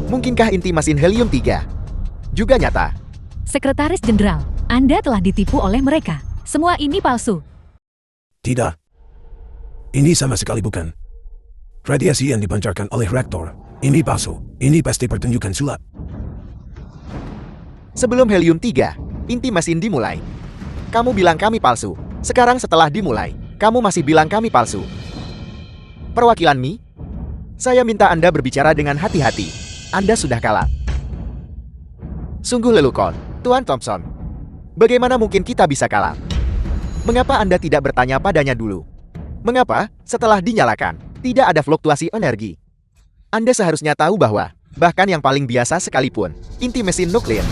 mungkinkah inti mesin helium-3 juga nyata? Sekretaris Jenderal, Anda telah ditipu oleh mereka. Semua ini palsu. Tidak. Ini sama sekali bukan. Radiasi yang dipancarkan oleh reaktor, ini palsu. Ini pasti pertunjukan sulap. Sebelum helium-3, inti mesin dimulai, kamu bilang kami palsu. Sekarang setelah dimulai, kamu masih bilang kami palsu. Perwakilan Mi, saya minta Anda berbicara dengan hati-hati. Anda sudah kalah. Sungguh lelucon, Tuan Thompson. Bagaimana mungkin kita bisa kalah? Mengapa Anda tidak bertanya padanya dulu? Mengapa, setelah dinyalakan, tidak ada fluktuasi energi? Anda seharusnya tahu bahwa, bahkan yang paling biasa sekalipun, inti mesin nuklir,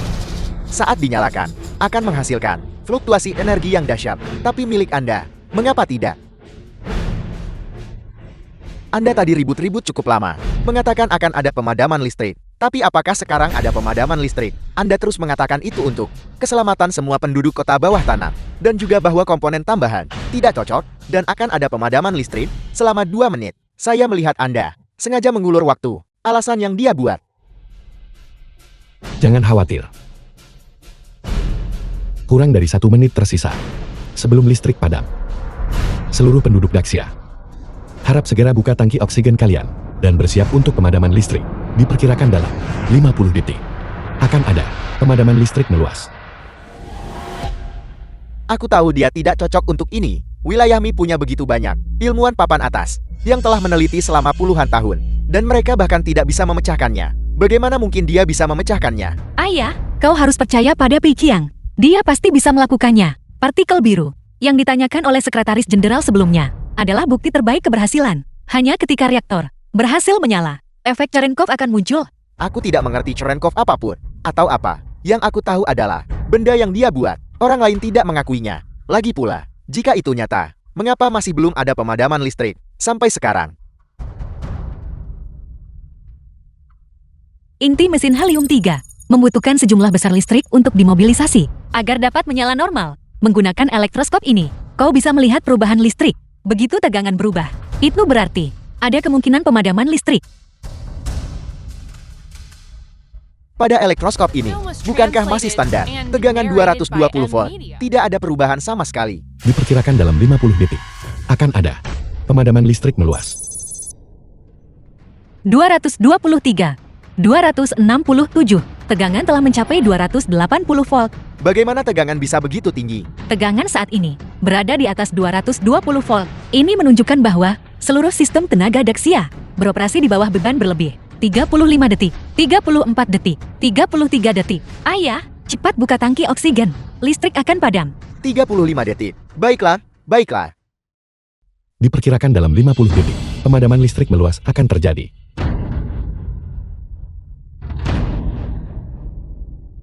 saat dinyalakan, akan menghasilkan fluktuasi energi yang dahsyat. Tapi milik Anda, mengapa tidak? Anda tadi ribut-ribut cukup lama, mengatakan akan ada pemadaman listrik. Tapi apakah sekarang ada pemadaman listrik? Anda terus mengatakan itu untuk keselamatan semua penduduk kota bawah tanah, dan juga bahwa komponen tambahan tidak cocok, dan akan ada pemadaman listrik selama 2 menit. Saya melihat Anda sengaja mengulur waktu, alasan yang dia buat. Jangan khawatir. Kurang dari 1 menit tersisa sebelum listrik padam. Seluruh penduduk Daxia harap segera buka tangki oksigen kalian dan bersiap untuk pemadaman listrik. Diperkirakan dalam 50 detik akan ada pemadaman listrik meluas. Aku tahu dia tidak cocok untuk ini. Wilayah Mi punya begitu banyak ilmuwan papan atas yang telah meneliti selama puluhan tahun, dan mereka bahkan tidak bisa memecahkannya. Bagaimana mungkin dia bisa memecahkannya? Ayah, kau harus percaya pada Pei Qiang. Dia pasti bisa melakukannya. Partikel biru, yang ditanyakan oleh Sekretaris Jenderal sebelumnya, adalah bukti terbaik keberhasilan. Hanya ketika reaktor berhasil menyala, efek Cherenkov akan muncul. Aku tidak mengerti Cherenkov apapun, atau apa. Yang aku tahu adalah, benda yang dia buat, orang lain tidak mengakuinya. Lagi pula, jika itu nyata, mengapa masih belum ada pemadaman listrik sampai sekarang? Inti mesin helium-3 membutuhkan sejumlah besar listrik untuk dimobilisasi. Agar dapat menyala normal, menggunakan elektroskop ini, kau bisa melihat perubahan listrik. Begitu tegangan berubah, itu berarti ada kemungkinan pemadaman listrik. Pada elektroskop ini, bukankah masih standar tegangan 220 volt? Tidak ada perubahan sama sekali. Diperkirakan dalam 50 detik akan ada pemadaman listrik meluas. 223, 267, tegangan telah mencapai 280 volt. Bagaimana tegangan bisa begitu tinggi? Tegangan saat ini berada di atas 220 volt. Ini menunjukkan bahwa seluruh sistem tenaga Daxia beroperasi di bawah beban berlebih. 35 detik, 34 detik, 33 detik. Ayah, cepat buka tangki oksigen. Listrik akan padam. 35 detik. Baiklah, baiklah. Diperkirakan dalam 50 detik, pemadaman listrik meluas akan terjadi.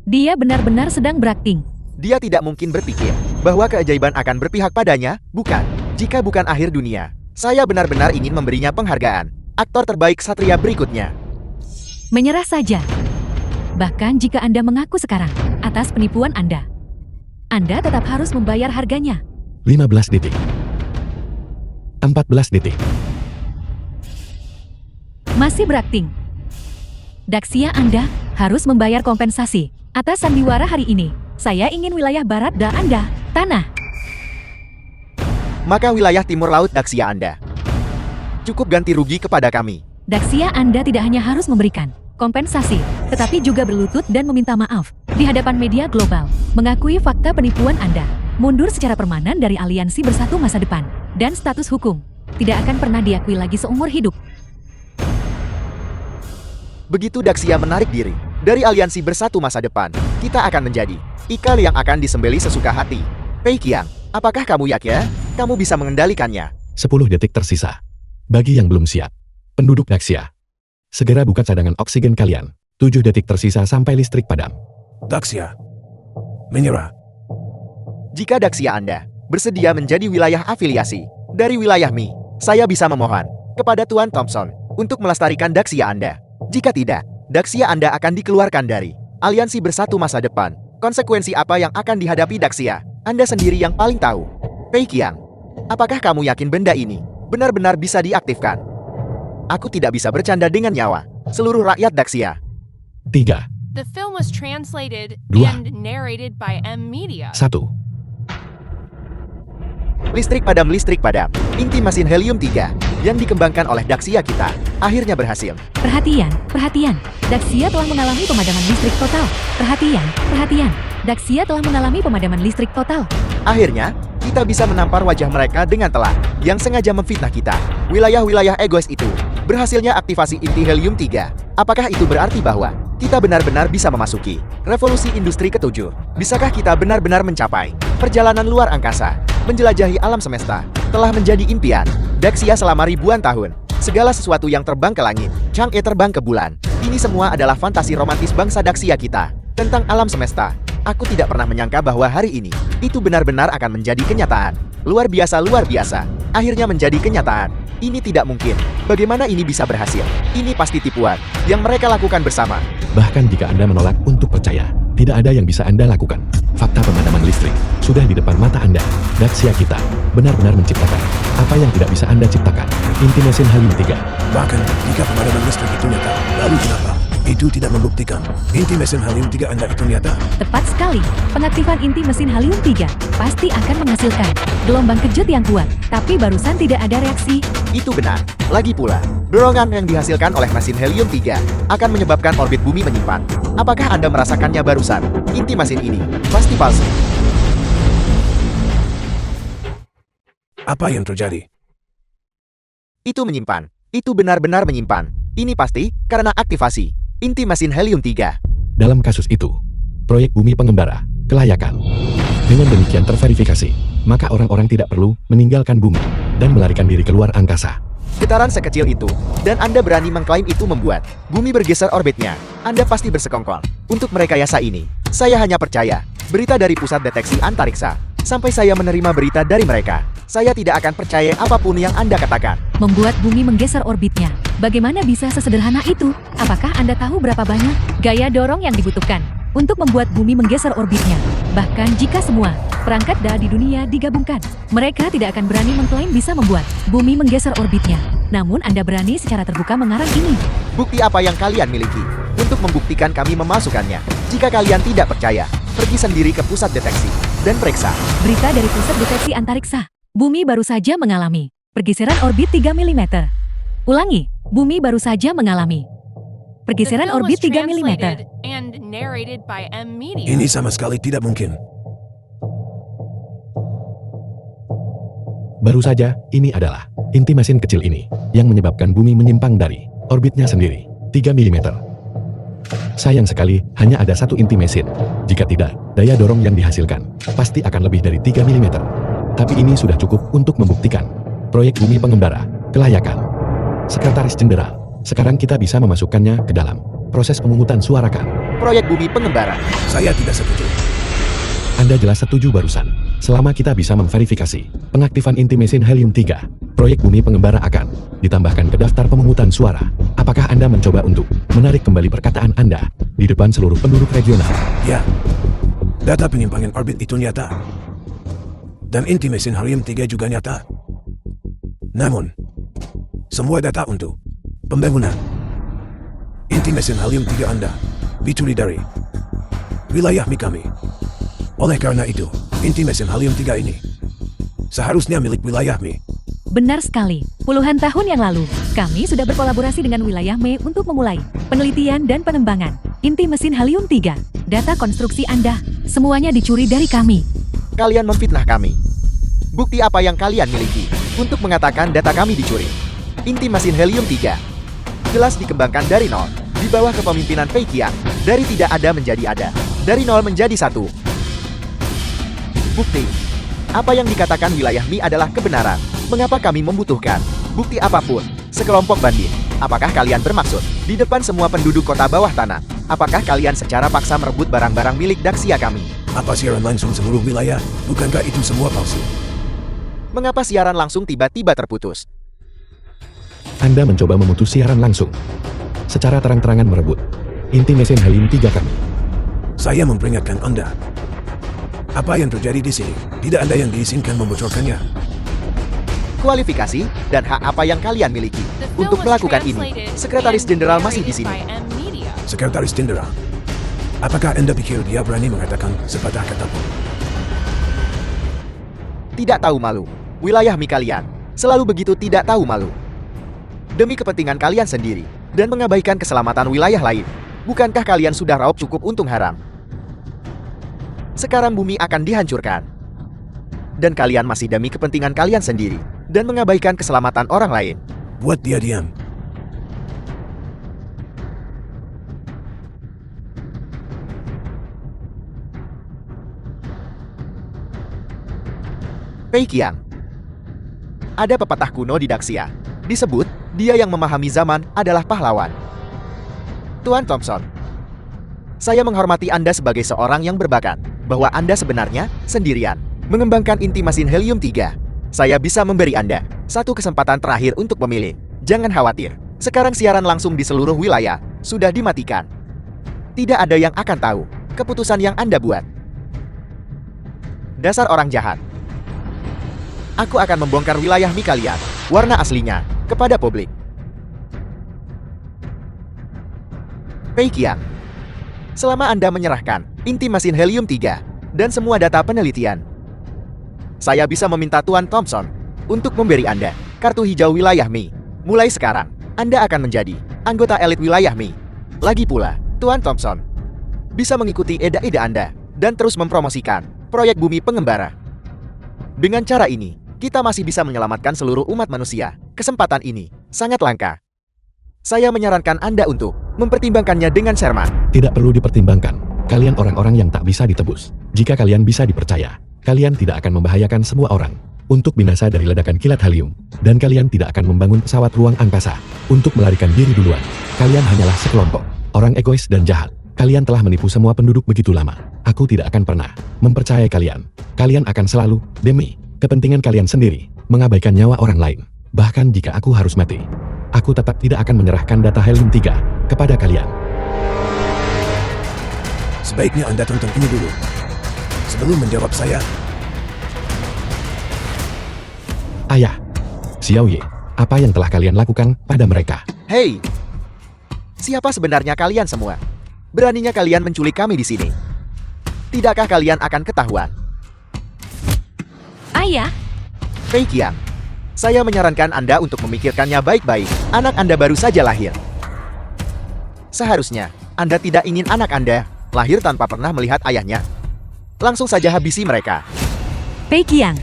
Dia benar-benar sedang berakting. Dia tidak mungkin berpikir bahwa keajaiban akan berpihak padanya, bukan? Jika bukan akhir dunia, saya benar-benar ingin memberinya penghargaan. Aktor terbaik Satria berikutnya. Menyerah saja. Bahkan jika Anda mengaku sekarang atas penipuan Anda tetap harus membayar harganya. 15 detik. 14 detik. Masih berakting. Daxia Anda harus membayar kompensasi atas sandiwara hari ini. Saya ingin wilayah barat Anda, tanah. Maka wilayah timur laut Daxia Anda. Cukup ganti rugi kepada kami. Daxia Anda tidak hanya harus memberikan kompensasi, tetapi juga berlutut dan meminta maaf di hadapan media global, mengakui fakta penipuan Anda, mundur secara permanen dari aliansi Bersatu Masa Depan, dan status hukum tidak akan pernah diakui lagi seumur hidup. Begitu Daxia menarik diri dari aliansi Bersatu Masa Depan, kita akan menjadi ikal yang akan disembeli sesuka hati. Pei Qiang, apakah kamu yakin kamu bisa mengendalikannya? 10 detik tersisa. Bagi yang belum siap, penduduk Daxia, segera buka cadangan oksigen kalian. 7 detik tersisa sampai listrik padam. Daxia, menyerah. Jika Daxia Anda bersedia menjadi wilayah afiliasi dari wilayah Mi, saya bisa memohon kepada Tuan Thompson untuk melestarikan Daxia Anda. Jika tidak, Daxia Anda akan dikeluarkan dari aliansi Bersatu Masa Depan. Konsekuensi apa yang akan dihadapi Daxia, Anda sendiri yang paling tahu. Pei Qiang, apakah kamu yakin benda ini benar-benar bisa diaktifkan? Aku tidak bisa bercanda dengan nyawa seluruh rakyat Daxia. 3, The film was translated 2, and narrated by M Media. 1. Listrik padam, inti mesin helium-3 yang dikembangkan oleh Daxia kita akhirnya berhasil. Perhatian, perhatian. Daxia telah mengalami pemadaman listrik total. Perhatian, perhatian. Daxia telah mengalami pemadaman listrik total. Akhirnya, kita bisa menampar wajah mereka dengan telak yang sengaja memfitnah kita. Wilayah-wilayah egois itu berhasilnya aktivasi inti helium-3. Apakah itu berarti bahwa kita benar-benar bisa memasuki revolusi industri ke-7? Bisakah kita benar-benar mencapai perjalanan luar angkasa, menjelajahi alam semesta? Telah menjadi impian Daxia selama ribuan tahun. Segala sesuatu yang terbang ke langit, Chang'e terbang ke bulan. Ini semua adalah fantasi romantis bangsa Daxia kita tentang alam semesta. Aku tidak pernah menyangka bahwa hari ini itu benar-benar akan menjadi kenyataan. Luar biasa, luar biasa. Akhirnya menjadi kenyataan. Ini tidak mungkin. Bagaimana ini bisa berhasil? Ini pasti tipuan yang mereka lakukan bersama. Bahkan jika Anda menolak untuk percaya, tidak ada yang bisa Anda lakukan. Fakta pemadaman listrik sudah di depan mata Anda. Daxia kita benar-benar menciptakan apa yang tidak bisa Anda ciptakan. Inti mesin helium-3. Bahkan jika pemadaman listrik itu nyata, lalu kenapa itu tidak membuktikan inti mesin helium-3 Anda itu nyata? Tepat sekali. Pengaktifan inti mesin helium-3 pasti akan menghasilkan gelombang kejut yang kuat, tapi barusan tidak ada reaksi. Itu benar. Lagi pula, dorongan yang dihasilkan oleh mesin helium-3 akan menyebabkan orbit bumi menyimpan. Apakah Anda merasakannya barusan? Inti mesin ini pasti palsu. Apa yang terjadi? Itu menyimpan. Itu benar-benar menyimpan. Ini pasti karena aktivasi inti mesin helium-3. Dalam kasus itu, proyek bumi pengembara, kelayakan. Dengan demikian terverifikasi, maka orang-orang tidak perlu meninggalkan bumi dan melarikan diri keluar angkasa. Getaran sekecil itu, dan Anda berani mengklaim itu membuat bumi bergeser orbitnya. Anda pasti bersekongkol. Untuk merekayasa ini, saya hanya percaya berita dari pusat deteksi antariksa. Sampai saya menerima berita dari mereka, saya tidak akan percaya apapun yang Anda katakan. Membuat bumi menggeser orbitnya. Bagaimana bisa sesederhana itu? Apakah Anda tahu berapa banyak gaya dorong yang dibutuhkan untuk membuat bumi menggeser orbitnya? Bahkan jika semua perangkat di dunia digabungkan, mereka tidak akan berani mengklaim bisa membuat bumi menggeser orbitnya. Namun Anda berani secara terbuka mengarang ini. Bukti apa yang kalian miliki? Untuk membuktikan kami memasukkannya. Jika kalian tidak percaya, pergi sendiri ke pusat deteksi dan periksa. Berita dari Pusat Deteksi Antariksa. Bumi baru saja mengalami pergeseran orbit 3 mm. Ulangi, bumi baru saja mengalami The pergeseran film orbit was 3 mm. translated and narrated by M Media. Ini sama sekali tidak mungkin. Baru saja, ini adalah inti mesin kecil ini yang menyebabkan bumi menyimpang dari orbitnya sendiri, 3 mm. Sayang sekali, hanya ada satu inti mesin. Jika tidak, daya dorong yang dihasilkan pasti akan lebih dari 3 mm. Tapi ini sudah cukup untuk membuktikan proyek bumi pengembara kelayakan. Sekretaris Jenderal, sekarang kita bisa memasukkannya ke dalam proses pemungutan suara kan? Proyek bumi pengembara. Saya tidak setuju. Anda jelas setuju barusan. Selama kita bisa memverifikasi pengaktifan inti mesin helium-3, proyek bumi pengembara akan ditambahkan ke daftar pemungutan suara. Apakah Anda mencoba untuk menarik kembali perkataan Anda di depan seluruh penduduk regional? Ya, data penyimpangan orbit itu nyata. Dan inti mesin helium-3 juga nyata. Namun, semua data untuk pembangunan inti mesin helium-3 Anda dicuri dari wilayah kami. Oleh karena itu, inti mesin helium-3 ini seharusnya milik wilayah Mi. Benar sekali. Puluhan tahun yang lalu, kami sudah berkolaborasi dengan wilayah Me untuk memulai penelitian dan pengembangan inti mesin helium-3. Data konstruksi Anda, semuanya dicuri dari kami. Kalian memfitnah kami. Bukti apa yang kalian miliki untuk mengatakan data kami dicuri? Inti mesin helium-3 jelas dikembangkan dari nol, di bawah kepemimpinan Pei Qiang. Dari tidak ada menjadi ada, dari nol menjadi 1. Bukti. Apa yang dikatakan wilayah Mi adalah kebenaran. Mengapa kami membutuhkan bukti apapun? Sekelompok bandit. Apakah kalian bermaksud di depan semua penduduk kota bawah tanah? Apakah kalian secara paksa merebut barang-barang milik Daxia kami? Apa siaran langsung seluruh wilayah? Bukankah itu semua palsu? Mengapa siaran langsung tiba-tiba terputus? Anda mencoba memutus siaran langsung. Secara terang-terangan merebut inti mesin helium-3 kami. Saya memperingatkan Anda. Apa yang terjadi di sini? Tidak ada yang diizinkan membocorkannya. Kualifikasi dan hak apa yang kalian miliki The film untuk was melakukan ini? translated Sekretaris and Jenderal masih di narrated sini. by M Media. Sekretaris Jenderal, apakah Anda pikir dia berani mengatakan sepatah kata pun? Tidak tahu malu. Wilayah Mi kalian selalu begitu tidak tahu malu. Demi kepentingan kalian sendiri dan mengabaikan keselamatan wilayah lain. Bukankah kalian sudah raup cukup untung haram? Sekarang bumi akan dihancurkan. Dan kalian masih demi kepentingan kalian sendiri dan mengabaikan keselamatan orang lain. Buat dia diam. Pei Qiang. Ada pepatah kuno di Daxia. Disebut, dia yang memahami zaman adalah pahlawan. Tuan Thompson, saya menghormati Anda sebagai seorang yang berbakat, bahwa Anda sebenarnya sendirian mengembangkan inti mesin helium-3. Saya bisa memberi Anda satu kesempatan terakhir untuk memilih. Jangan khawatir, sekarang siaran langsung di seluruh wilayah sudah dimatikan. Tidak ada yang akan tahu keputusan yang Anda buat. Dasar orang jahat. Aku akan membongkar wilayah Mi kalian, warna aslinya, kepada publik. Pei Qiang, selama Anda menyerahkan inti mesin helium-3 dan semua data penelitian, saya bisa meminta Tuan Thompson untuk memberi Anda kartu hijau wilayah Mi. Mulai sekarang, Anda akan menjadi anggota elit wilayah Mi. Lagi pula, Tuan Thompson bisa mengikuti eda-eda Anda dan terus mempromosikan proyek bumi pengembara. Dengan cara ini, kita masih bisa menyelamatkan seluruh umat manusia. Kesempatan ini sangat langka. Saya menyarankan Anda untuk mempertimbangkannya dengan cermat. Tidak perlu dipertimbangkan. Kalian orang-orang yang tak bisa ditebus. Jika kalian bisa dipercaya, kalian tidak akan membahayakan semua orang untuk binasa dari ledakan kilat helium. Dan kalian tidak akan membangun pesawat ruang angkasa untuk melarikan diri duluan. Kalian hanyalah sekelompok orang egois dan jahat. Kalian telah menipu semua penduduk begitu lama. Aku tidak akan pernah mempercayai kalian. Kalian akan selalu, demi kepentingan kalian sendiri, mengabaikan nyawa orang lain. Bahkan jika aku harus mati, aku tetap tidak akan menyerahkan data helium 3 kepada kalian. Sebaiknya Anda tonton ini dulu sebelum menjawab saya. Ayah, Xiao Ye, apa yang telah kalian lakukan pada mereka? Hei, siapa sebenarnya kalian semua? Beraninya kalian menculik kami di sini? Tidakkah kalian akan ketahuan? Ayah, Fei Qiang, saya menyarankan Anda untuk memikirkannya baik-baik. Anak Anda baru saja lahir. Seharusnya Anda tidak ingin anak Anda lahir tanpa pernah melihat ayahnya. Langsung saja habisi mereka. Fei Qiang,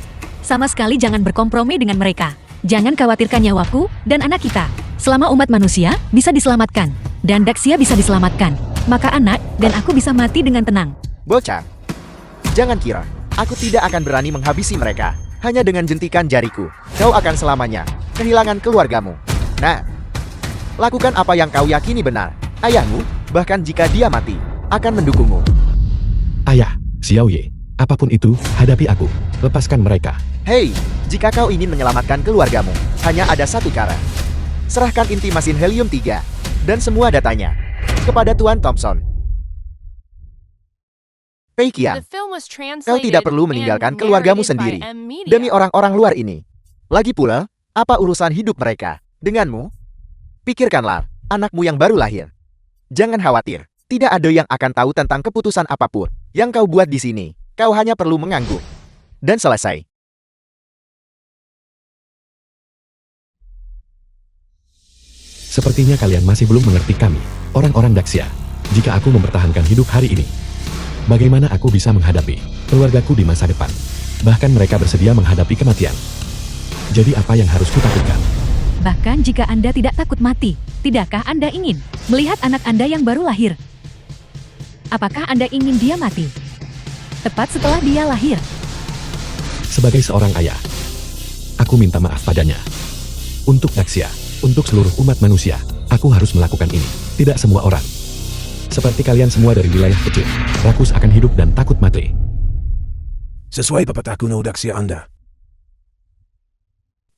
sama sekali jangan berkompromi dengan mereka. Jangan khawatirkan nyawaku dan anak kita. Selama umat manusia bisa diselamatkan, dan Daxia bisa diselamatkan, maka anak dan aku bisa mati dengan tenang. Bocah, jangan kira aku tidak akan berani menghabisi mereka. Hanya dengan jentikan jariku, kau akan selamanya kehilangan keluargamu. Nah, lakukan apa yang kau yakini benar. Ayahmu, bahkan jika dia mati, akan mendukungmu. Ayah, Xiao Ye, apapun itu, hadapi aku. Lepaskan mereka. Hei, jika kau ingin menyelamatkan keluargamu, hanya ada satu cara. Serahkan inti mesin helium 3 dan semua datanya kepada Tuan Thompson. Fei Qiang, The film was kau translated tidak perlu and meninggalkan keluargamu narrated by sendiri M Media. demi orang-orang luar ini. Lagi pula, apa urusan hidup mereka denganmu? Pikirkanlah, anakmu yang baru lahir. Jangan khawatir, tidak ada yang akan tahu tentang keputusan apapun yang kau buat di sini. Kau hanya perlu mengangguk. Dan selesai. Sepertinya kalian masih belum mengerti kami, orang-orang Daxia. Jika aku mempertahankan hidup hari ini, bagaimana aku bisa menghadapi keluargaku di masa depan? Bahkan mereka bersedia menghadapi kematian. Jadi apa yang harus kutakuti? Bahkan jika Anda tidak takut mati, tidakkah Anda ingin melihat anak Anda yang baru lahir? Apakah Anda ingin dia mati tepat setelah dia lahir? Sebagai seorang ayah, aku minta maaf padanya. Untuk Daxia, untuk seluruh umat manusia, aku harus melakukan ini. Tidak semua orang. Seperti kalian semua dari wilayah kecil, rakus akan hidup dan takut mati. Sesuai pepatah kuno Daxia Anda.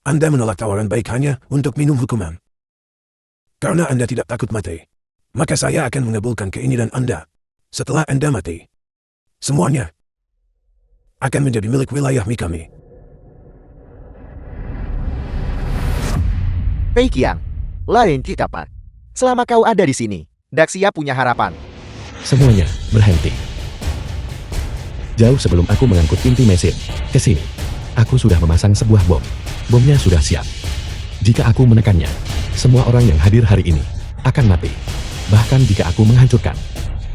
Anda menolak tawaran baik hanya untuk minum hukuman. Karena Anda tidak takut mati, maka saya akan mengabulkan keinginan Anda. Setelah Anda mati, semuanya akan menjadi milik wilayah kami. Fei Qiang, lain kapan. Selama kau ada di sini, Daxia punya harapan. Semuanya berhenti. Jauh sebelum aku mengangkut inti mesin ke sini, aku sudah memasang sebuah bom. Bomnya sudah siap. Jika aku menekannya, semua orang yang hadir hari ini akan mati. Bahkan jika aku menghancurkan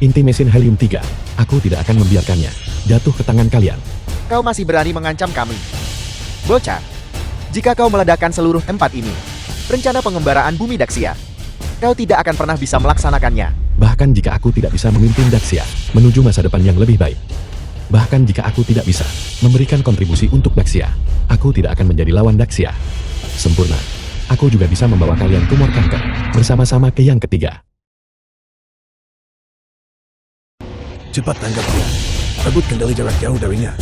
inti mesin helium 3, aku tidak akan membiarkannya jatuh ke tangan kalian. Kau masih berani mengancam kami. Bocah, jika kau meledakkan seluruh tempat ini, rencana pengembaraan bumi Daxia, kau tidak akan pernah bisa melaksanakannya. Bahkan jika aku tidak bisa memimpin Daxia menuju masa depan yang lebih baik. Bahkan jika aku tidak bisa memberikan kontribusi untuk Daxia, aku tidak akan menjadi lawan Daxia. Sempurna. Aku juga bisa membawa kalian tumor kanker bersama-sama ke yang ketiga. Cepat tanggap dia. Rebut kendali jarak jauh darinya.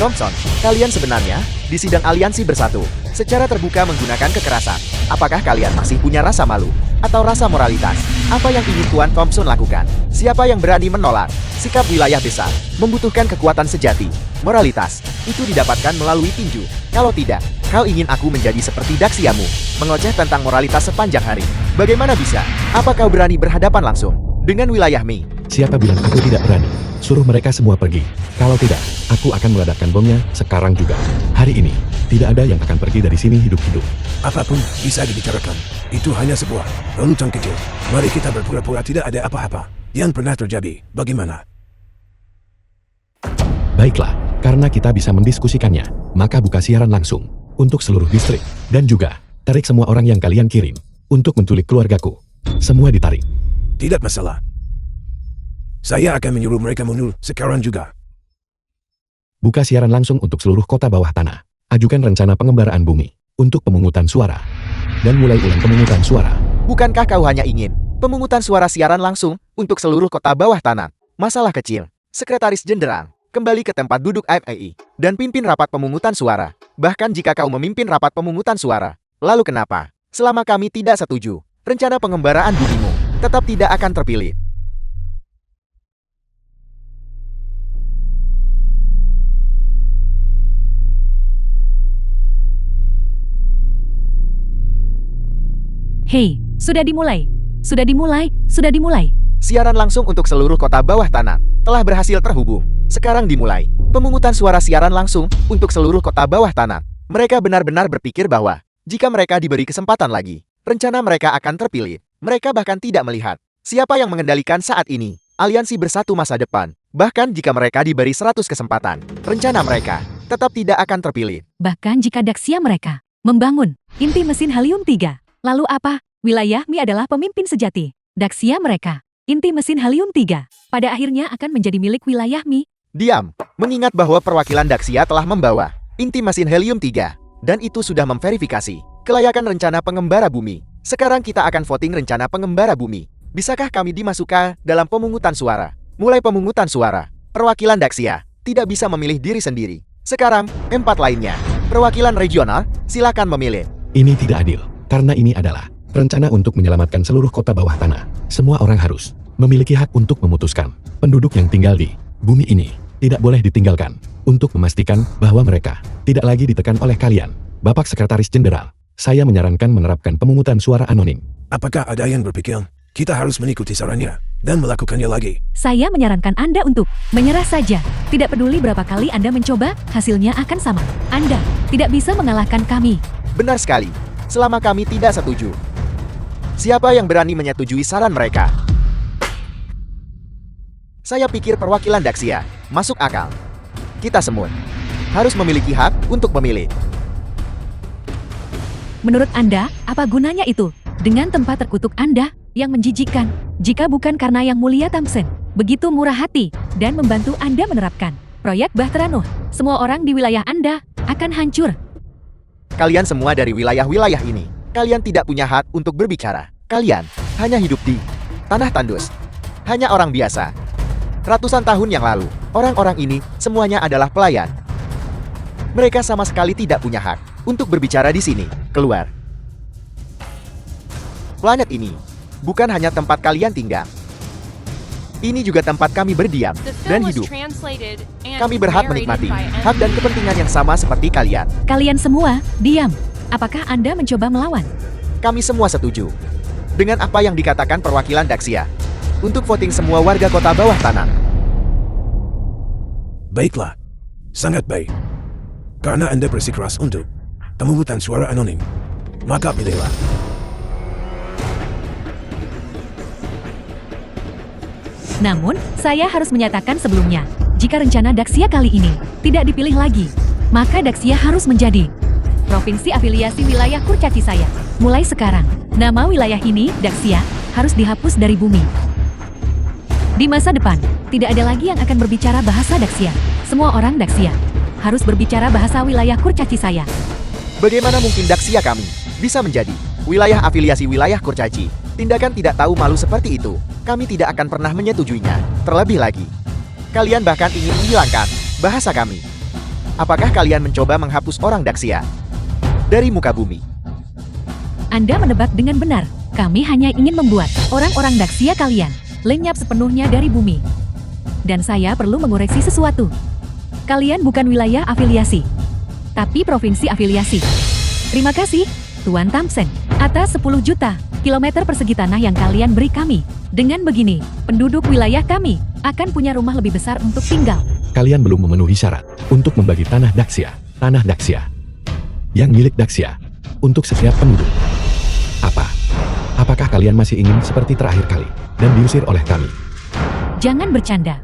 Thompson, kalian sebenarnya di sidang aliansi bersatu secara terbuka menggunakan kekerasan. Apakah kalian masih punya rasa malu atau rasa moralitas? Apa yang ingin Tuan Thompson lakukan? Siapa yang berani menolak? Sikap wilayah besar membutuhkan kekuatan sejati. Moralitas itu didapatkan melalui tinju. Kalau tidak, kau ingin aku menjadi seperti Daxiamu, mengoceh tentang moralitas sepanjang hari. Bagaimana bisa? Apa kau berani berhadapan langsung dengan wilayah Mi? Siapa bilang aku tidak berani? Suruh mereka semua pergi. Kalau tidak, aku akan meledakkan bomnya sekarang juga. Hari ini, tidak ada yang akan pergi dari sini hidup-hidup. Apapun bisa dibicarakan. Itu hanya sebuah lelucon kecil. Mari kita berpura-pura tidak ada apa-apa yang pernah terjadi. Bagaimana? Baiklah, karena kita bisa mendiskusikannya, maka buka siaran langsung untuk seluruh distrik. Dan juga, tarik semua orang yang kalian kirim untuk menculik keluargaku. Semua ditarik. Tidak masalah. Saya akan menyuruh mereka mundur sekarang juga. Buka siaran langsung untuk seluruh kota bawah tanah. Ajukan rencana pengembaraan bumi untuk pemungutan suara. Dan mulai ulang pemungutan suara. Bukankah kau hanya ingin pemungutan suara siaran langsung untuk seluruh kota bawah tanah? Masalah kecil. Sekretaris Jenderal, kembali ke tempat duduk FAI dan pimpin rapat pemungutan suara. Bahkan jika kau memimpin rapat pemungutan suara, lalu kenapa? Selama kami tidak setuju, rencana pengembaraan bumimu tetap tidak akan terpilih. Hei, sudah dimulai. Sudah dimulai, sudah dimulai. Siaran langsung untuk seluruh kota bawah tanah telah berhasil terhubung. Sekarang dimulai pemungutan suara siaran langsung untuk seluruh kota bawah tanah. Mereka benar-benar berpikir bahwa jika mereka diberi kesempatan lagi, rencana mereka akan terpilih. Mereka bahkan tidak melihat siapa yang mengendalikan saat ini. Aliansi Bersatu Masa Depan. Bahkan jika mereka diberi 100 kesempatan, rencana mereka tetap tidak akan terpilih. Bahkan jika Daxia mereka membangun inti mesin helium 3. Lalu apa? Wilayah Mi adalah pemimpin sejati. Daxia mereka, inti mesin helium 3, pada akhirnya akan menjadi milik wilayah Mi. Diam, mengingat bahwa perwakilan Daxia telah membawa inti mesin helium 3, dan itu sudah memverifikasi kelayakan rencana pengembara bumi. Sekarang kita akan voting rencana pengembara bumi. Bisakah kami dimasukkan dalam pemungutan suara? Mulai pemungutan suara, perwakilan Daxia tidak bisa memilih diri sendiri. Sekarang, 4 lainnya, perwakilan regional, silakan memilih. Ini tidak adil. Karena ini adalah rencana untuk menyelamatkan seluruh kota bawah tanah. Semua orang harus memiliki hak untuk memutuskan. Penduduk yang tinggal di bumi ini tidak boleh ditinggalkan. Untuk memastikan bahwa mereka tidak lagi ditekan oleh kalian. Bapak Sekretaris Jenderal, saya menyarankan menerapkan pemungutan suara anonim. Apakah ada yang berpikir kita harus mengikuti sarannya dan melakukannya lagi? Saya menyarankan Anda untuk menyerah saja. Tidak peduli berapa kali Anda mencoba, hasilnya akan sama. Anda tidak bisa mengalahkan kami. Benar sekali. Selama kami tidak setuju. Siapa yang berani menyetujui saran mereka? Saya pikir perwakilan Daxia masuk akal. Kita semua harus memiliki hak untuk memilih. Menurut Anda, apa gunanya itu? Dengan tempat terkutuk Anda yang menjijikkan, jika bukan karena Yang Mulia Thompson begitu murah hati dan membantu Anda menerapkan proyek Bahtera Nuh, semua orang di wilayah Anda akan hancur. Kalian semua dari wilayah-wilayah ini, kalian tidak punya hak untuk berbicara. Kalian hanya hidup di tanah tandus. Hanya orang biasa. Ratusan tahun yang lalu, orang-orang ini semuanya adalah pelayan. Mereka sama sekali tidak punya hak untuk berbicara di sini. Keluar. Planet ini bukan hanya tempat kalian tinggal. Ini juga tempat kami berdiam The dan film was hidup. translated and Kami berhak narrated menikmati by M. hak dan kepentingan yang sama seperti kalian. Kalian semua, diam. Apakah Anda mencoba melawan? Kami semua setuju dengan apa yang dikatakan perwakilan Daxia untuk voting semua warga kota bawah tanah. Baiklah. Sangat baik. Karena Anda bersikeras untuk pemungutan suara anonim, maka pilihlah. Namun, saya harus menyatakan sebelumnya, jika rencana Daxia kali ini tidak dipilih lagi, maka Daxia harus menjadi provinsi afiliasi wilayah kurcaci saya. Mulai sekarang, nama wilayah ini, Daxia, harus dihapus dari bumi. Di masa depan, tidak ada lagi yang akan berbicara bahasa Daxia. Semua orang Daxia harus berbicara bahasa wilayah kurcaci saya. Bagaimana mungkin Daxia kami bisa menjadi wilayah afiliasi wilayah kurcaci? Tindakan tidak tahu malu seperti itu, kami tidak akan pernah menyetujuinya. Terlebih lagi, kalian bahkan ingin menghilangkan bahasa kami. Apakah kalian mencoba menghapus orang Daxia dari muka bumi? Anda menebak dengan benar. Kami hanya ingin membuat orang-orang Daxia kalian lenyap sepenuhnya dari bumi. Dan saya perlu mengoreksi sesuatu. Kalian bukan wilayah afiliasi, tapi provinsi afiliasi. Terima kasih, Tuan Thompson, atas 10 juta kilometer persegi tanah yang kalian beri kami. Dengan begini, penduduk wilayah kami akan punya rumah lebih besar untuk tinggal. Kalian belum memenuhi syarat untuk membagi tanah Daxia yang milik Daxia untuk setiap penduduk. Apakah kalian masih ingin seperti terakhir kali dan diusir oleh kami? Jangan bercanda.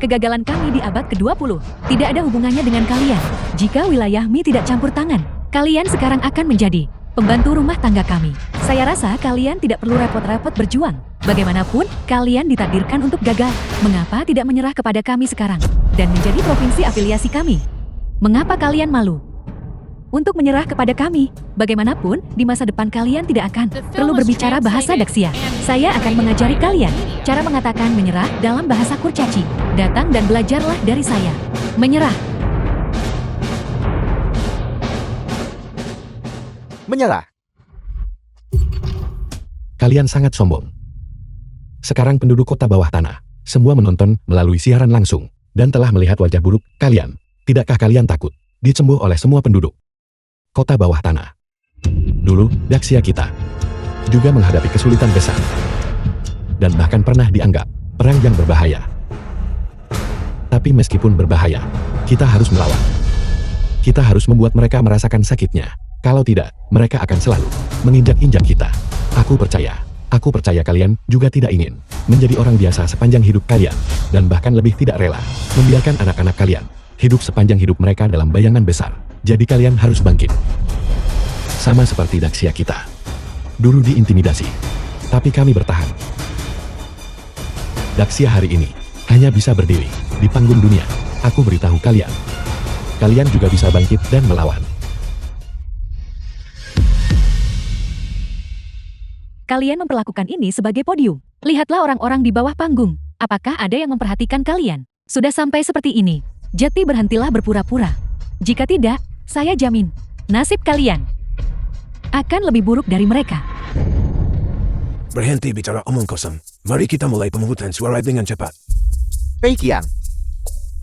Kegagalan kami di abad ke-20 tidak ada hubungannya dengan kalian. Jika wilayah Mi tidak campur tangan, kalian sekarang akan menjadi pembantu rumah tangga kami. Saya rasa kalian tidak perlu repot-repot berjuang. Bagaimanapun, kalian ditakdirkan untuk gagal. Mengapa tidak menyerah kepada kami sekarang dan menjadi provinsi afiliasi kami? Mengapa kalian malu untuk menyerah kepada kami? Bagaimanapun, di masa depan kalian tidak akan perlu berbicara bahasa Daxia. Saya akan mengajari kalian cara mengatakan menyerah dalam bahasa kurcaci. Datang dan belajarlah dari saya. Menyerah. Menyerah. Kalian sangat sombong. Sekarang penduduk kota bawah tanah, semua menonton melalui siaran langsung, dan telah melihat wajah buruk kalian. Tidakkah kalian takut dicembuh oleh semua penduduk kota bawah tanah? Dulu, Daxia kita juga menghadapi kesulitan besar, dan bahkan pernah dianggap perang yang berbahaya. Tapi meskipun berbahaya, kita harus melawan. Kita harus membuat mereka merasakan sakitnya. Kalau tidak, mereka akan selalu menginjak-injak kita. Aku percaya kalian juga tidak ingin menjadi orang biasa sepanjang hidup kalian, dan bahkan lebih tidak rela membiarkan anak-anak kalian hidup sepanjang hidup mereka dalam bayangan besar. Jadi kalian harus bangkit. Sama seperti Daxia kita. Dulu diintimidasi, tapi kami bertahan. Daxia hari ini hanya bisa berdiri di panggung dunia. Aku beritahu kalian, kalian juga bisa bangkit dan melawan. Kalian memperlakukan ini sebagai podium. Lihatlah orang-orang di bawah panggung. Apakah ada yang memperhatikan kalian? Sudah sampai seperti ini. Jadi berhentilah berpura-pura. Jika tidak, saya jamin, nasib kalian akan lebih buruk dari mereka. Berhenti bicara omong kosong. Mari kita mulai pemungutan suara dengan cepat. Pei Qiang,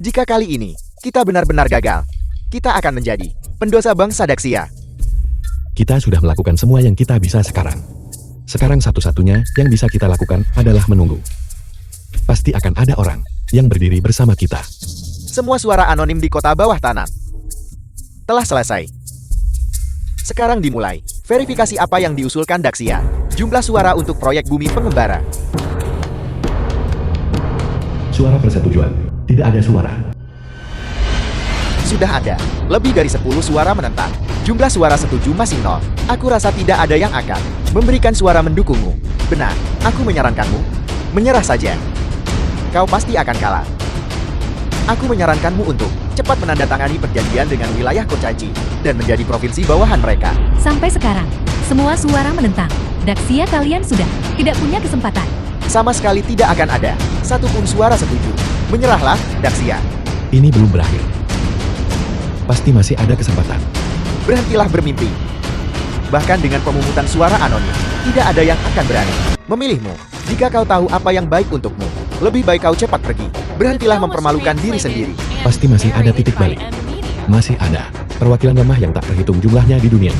jika kali ini kita benar-benar gagal, kita akan menjadi pendosa bangsa Daxia. Kita sudah melakukan semua yang kita bisa sekarang. Sekarang satu-satunya yang bisa kita lakukan adalah menunggu. Pasti akan ada orang yang berdiri bersama kita. Semua suara anonim di kota bawah tanah telah selesai. Sekarang dimulai verifikasi apa yang diusulkan Daxia. Jumlah suara untuk proyek bumi pengembara. Suara persetujuan. Tidak ada suara. Sudah ada lebih dari 10 suara menentang. Jumlah suara setuju masih 0. Aku rasa tidak ada yang akan memberikan suara mendukungmu. Benar, aku menyarankanmu. Menyerah saja. Kau pasti akan kalah. Aku menyarankanmu untuk cepat menandatangani perjanjian dengan wilayah Kurcaci dan menjadi provinsi bawahan mereka. Sampai sekarang, semua suara menentang. Daxia kalian sudah tidak punya kesempatan. Sama sekali tidak akan ada satupun suara setuju. Menyerahlah, Daxia. Ini belum berakhir. Pasti masih ada kesempatan. Berhentilah bermimpi. Bahkan dengan pemungutan suara anonim, tidak ada yang akan berani memilihmu. Jika kau tahu apa yang baik untukmu, lebih baik kau cepat pergi. Berhentilah mempermalukan diri sendiri. Pasti masih ada titik balik. Masih ada perwakilan lemah yang tak terhitung jumlahnya di dunia.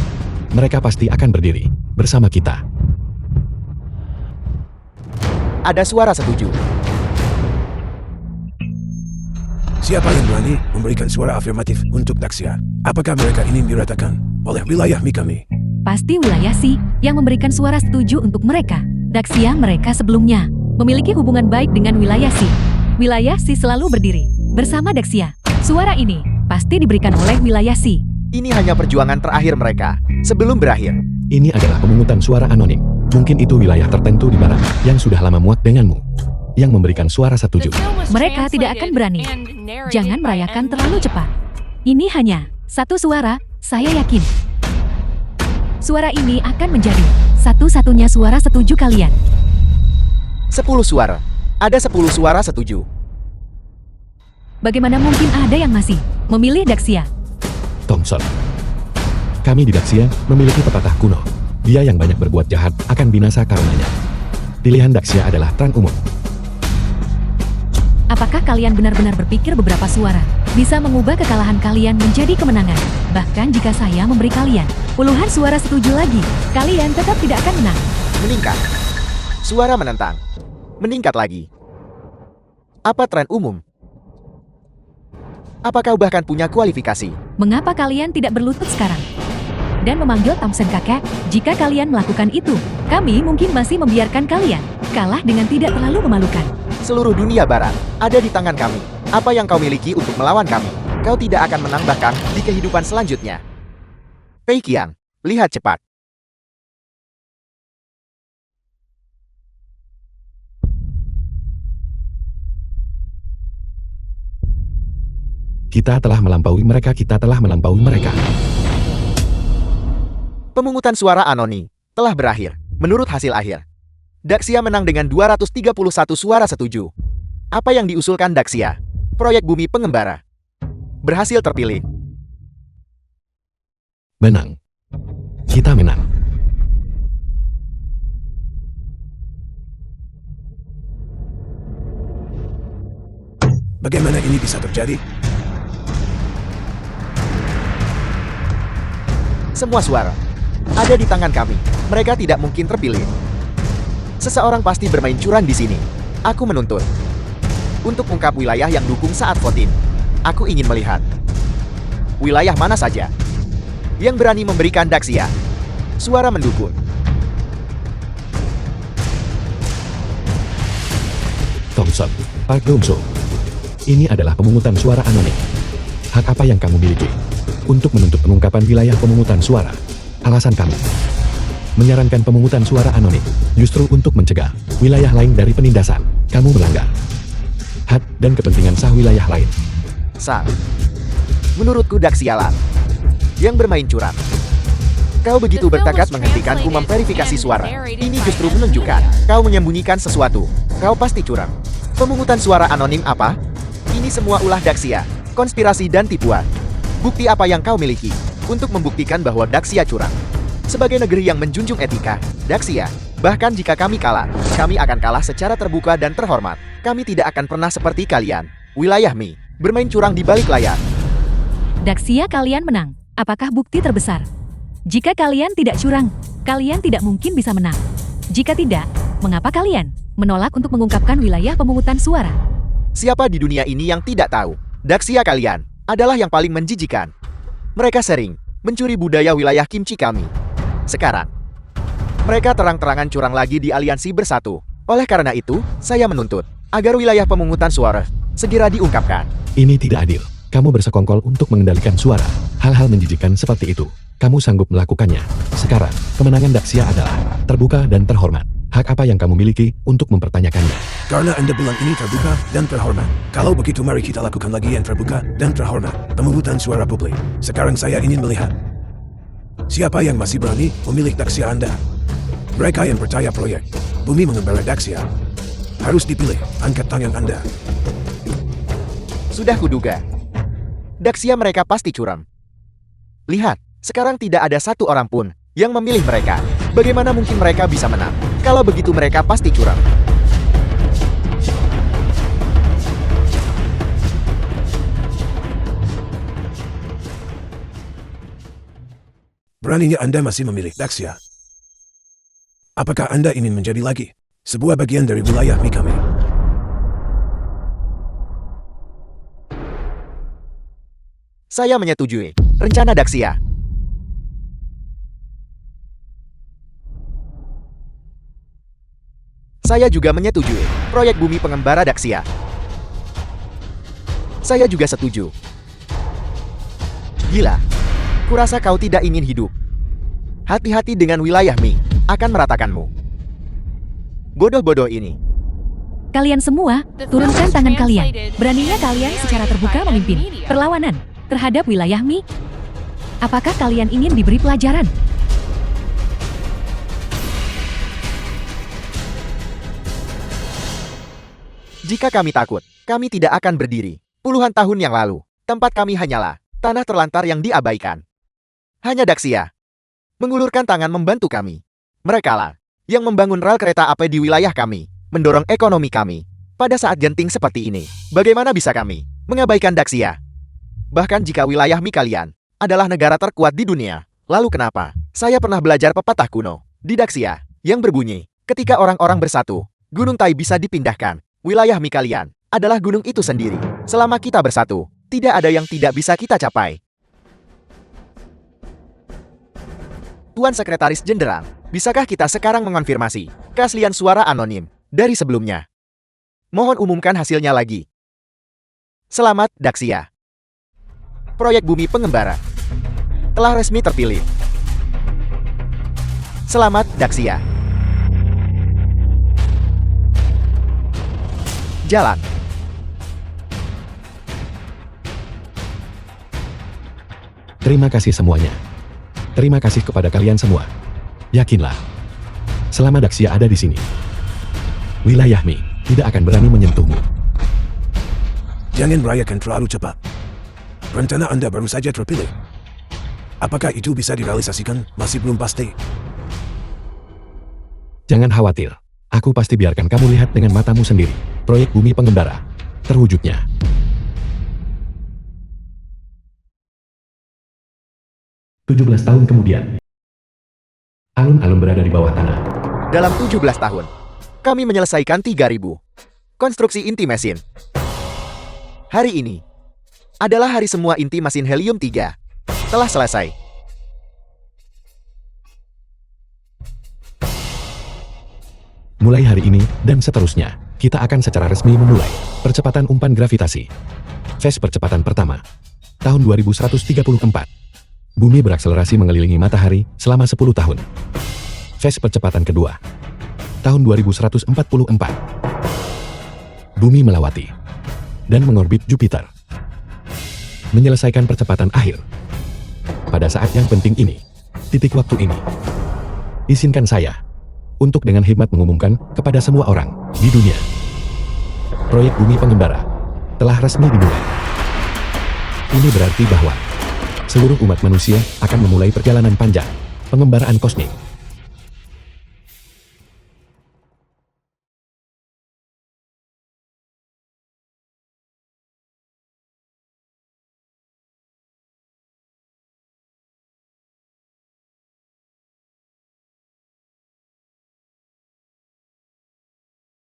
Mereka pasti akan berdiri bersama kita. Ada suara setuju. Siapa yang berani memberikan suara afirmatif untuk Daxia? Apakah mereka ingin diratakan oleh wilayah Mikami? Pasti wilayah Si yang memberikan suara setuju untuk mereka. Daxia mereka sebelumnya memiliki hubungan baik dengan wilayah Si. Wilayah Si selalu berdiri bersama Daxia. Suara ini pasti diberikan oleh wilayah Si. Ini hanya perjuangan terakhir mereka sebelum berakhir. Ini adalah pemungutan suara anonim. Mungkin itu wilayah tertentu di barat yang sudah lama muak denganmu, yang memberikan suara setuju. Mereka tidak akan berani. Jangan merayakan terlalu cepat. Ini hanya satu suara, saya yakin. Suara ini akan menjadi satu-satunya suara setuju kalian. 10 suara. Ada 10 suara setuju. Bagaimana mungkin ada yang masih memilih Daxia? Thompson. Kami di Daxia memiliki pepatah kuno. Dia yang banyak berbuat jahat akan binasa karenanya. Pilihan Daxia adalah tran umum. Apakah kalian benar-benar berpikir beberapa suara bisa mengubah kekalahan kalian menjadi kemenangan? Bahkan jika saya memberi kalian puluhan suara setuju lagi, kalian tetap tidak akan menang. Meningkat. Suara menentang. Meningkat lagi. Apa tren umum? Apa kau bahkan punya kualifikasi? Mengapa kalian tidak berlutut sekarang dan memanggil Thompson kakek? Jika kalian melakukan itu, kami mungkin masih membiarkan kalian kalah dengan tidak terlalu memalukan. Seluruh dunia barat ada di tangan kami. Apa yang kau miliki untuk melawan kami? Kau tidak akan menang bahkan di kehidupan selanjutnya. Pei Qiang, lihat cepat. Kita telah melampaui mereka, Pemungutan suara anonim telah berakhir. Menurut hasil akhir, Daxia menang dengan 231 suara setuju. Apa yang diusulkan Daxia? Proyek bumi pengembara berhasil terpilih. Menang. Kita menang. Bagaimana ini bisa terjadi? Semua suara ada di tangan kami. Mereka tidak mungkin terpilih. Seseorang pasti bermain curang di sini. Aku menuntut untuk ungkap wilayah yang dukung saat voting. Aku ingin melihat wilayah mana saja yang berani memberikan Daxia suara mendukung. Thompson, Park Dong-so. Ini adalah pemungutan suara anonim. Hak apa yang kamu miliki untuk menuntut pengungkapan wilayah pemungutan suara? Alasan kami menyarankan pemungutan suara anonim justru untuk mencegah wilayah lain dari penindasan. Kamu melanggar hak dan kepentingan sah wilayah lain. Menurutku Daxia lah yang bermain curang. Kau begitu bertekad menghentikanku memverifikasi suara. Ini justru menunjukkan kau menyembunyikan sesuatu. Kau pasti curang. Pemungutan suara anonim apa? Ini semua ulah Daxia, konspirasi dan tipuan. Bukti apa yang kau miliki untuk membuktikan bahwa Daxia curang? Sebagai negeri yang menjunjung etika, Daxia, bahkan jika kami kalah, kami akan kalah secara terbuka dan terhormat. Kami tidak akan pernah seperti kalian. Wilayah Mi bermain curang di balik layar. Daxia, kalian menang. Apakah bukti terbesar? Jika kalian tidak curang, kalian tidak mungkin bisa menang. Jika tidak, mengapa kalian menolak untuk mengungkapkan wilayah pemungutan suara? Siapa di dunia ini yang tidak tahu? Daxia kalian adalah yang paling menjijikan. Mereka sering mencuri budaya wilayah kimchi kami. Sekarang, mereka terang-terangan curang lagi di aliansi bersatu. Oleh karena itu, saya menuntut agar wilayah pemungutan suara segera diungkapkan. Ini tidak adil. Kamu bersekongkol untuk mengendalikan suara. Hal-hal menjijikan seperti itu, kamu sanggup melakukannya. Sekarang, kemenangan Daxia adalah terbuka dan terhormat. Hak apa yang kamu miliki untuk mempertanyakannya? Karena Anda bilang ini terbuka dan terhormat. Kalau begitu mari kita lakukan lagi yang terbuka dan terhormat. Pemungutan suara publik. Sekarang saya ingin melihat siapa yang masih berani memilih Daxia Anda. Mereka yang percaya proyek bumi mengembara Daxia harus dipilih. Angkat tangan Anda. Sudah kuduga. Daxia mereka pasti curang. Lihat, sekarang tidak ada satu orang pun yang memilih mereka. Bagaimana mungkin mereka bisa menang? Kalau begitu mereka pasti curang. Beraninya Anda masih memilih Daxia. Apakah Anda ingin menjadi lagi sebuah bagian dari wilayah Mi kami? Saya menyetujui rencana Daxia. Saya juga menyetujui proyek bumi pengembara Daxia. Saya juga setuju. Gila, kurasa kau tidak ingin hidup. Hati-hati dengan wilayah Mi, akan meratakanmu. Bodoh-bodoh ini. Kalian semua, turunkan tangan kalian. Beraninya kalian secara terbuka memimpin perlawanan terhadap wilayah Mi? Apakah kalian ingin diberi pelajaran? Jika kami takut, kami tidak akan berdiri. Puluhan tahun yang lalu, tempat kami hanyalah tanah terlantar yang diabaikan. Hanya Daxia mengulurkan tangan membantu kami. Merekalah yang membangun rel kereta api di wilayah kami, mendorong ekonomi kami. Pada saat genting seperti ini, bagaimana bisa kami mengabaikan Daxia? Bahkan jika wilayah Mi kalian adalah negara terkuat di dunia, lalu kenapa? Saya pernah belajar pepatah kuno di Daxia yang berbunyi, ketika orang-orang bersatu, Gunung Tai bisa dipindahkan. Wilayah Mi kalian adalah gunung itu sendiri. Selama kita bersatu, tidak ada yang tidak bisa kita capai. Tuan Sekretaris Jenderal, bisakah kita sekarang mengonfirmasi keaslian suara anonim dari sebelumnya? Mohon umumkan hasilnya lagi. Selamat, Daxia. Proyek bumi pengembara telah resmi terpilih. Selamat, Daxia. Jalan. Terima kasih semuanya. Terima kasih kepada kalian semua. Yakinlah, selama Daxia ada di sini, wilayah Mi tidak akan berani menyentuhmu. Jangan merayakan terlalu cepat. Rencana Anda baru saja terpilih. Apakah itu bisa direalisasikan? Masih belum pasti. Jangan khawatir, aku pasti biarkan kamu lihat dengan matamu sendiri. Proyek Bumi Pengembara terwujudnya. "17 tahun kemudian, alun-alun berada di bawah tanah. Dalam 17 tahun, kami menyelesaikan 3.000 konstruksi inti mesin. Hari ini adalah hari semua inti mesin helium-3 telah selesai. Mulai hari ini dan seterusnya, kita akan secara resmi memulai percepatan umpan gravitasi. Fase percepatan pertama, tahun 2134. Bumi berakselerasi mengelilingi matahari selama 10 tahun. Fase percepatan kedua, tahun 2144. Bumi melewati dan mengorbit Jupiter. Menyelesaikan percepatan akhir. Pada saat yang penting ini, titik waktu ini, izinkan saya untuk dengan hikmat mengumumkan kepada semua orang di dunia, proyek Bumi Pengembara telah resmi dimulai. Ini berarti bahwa seluruh umat manusia akan memulai perjalanan panjang pengembaraan kosmik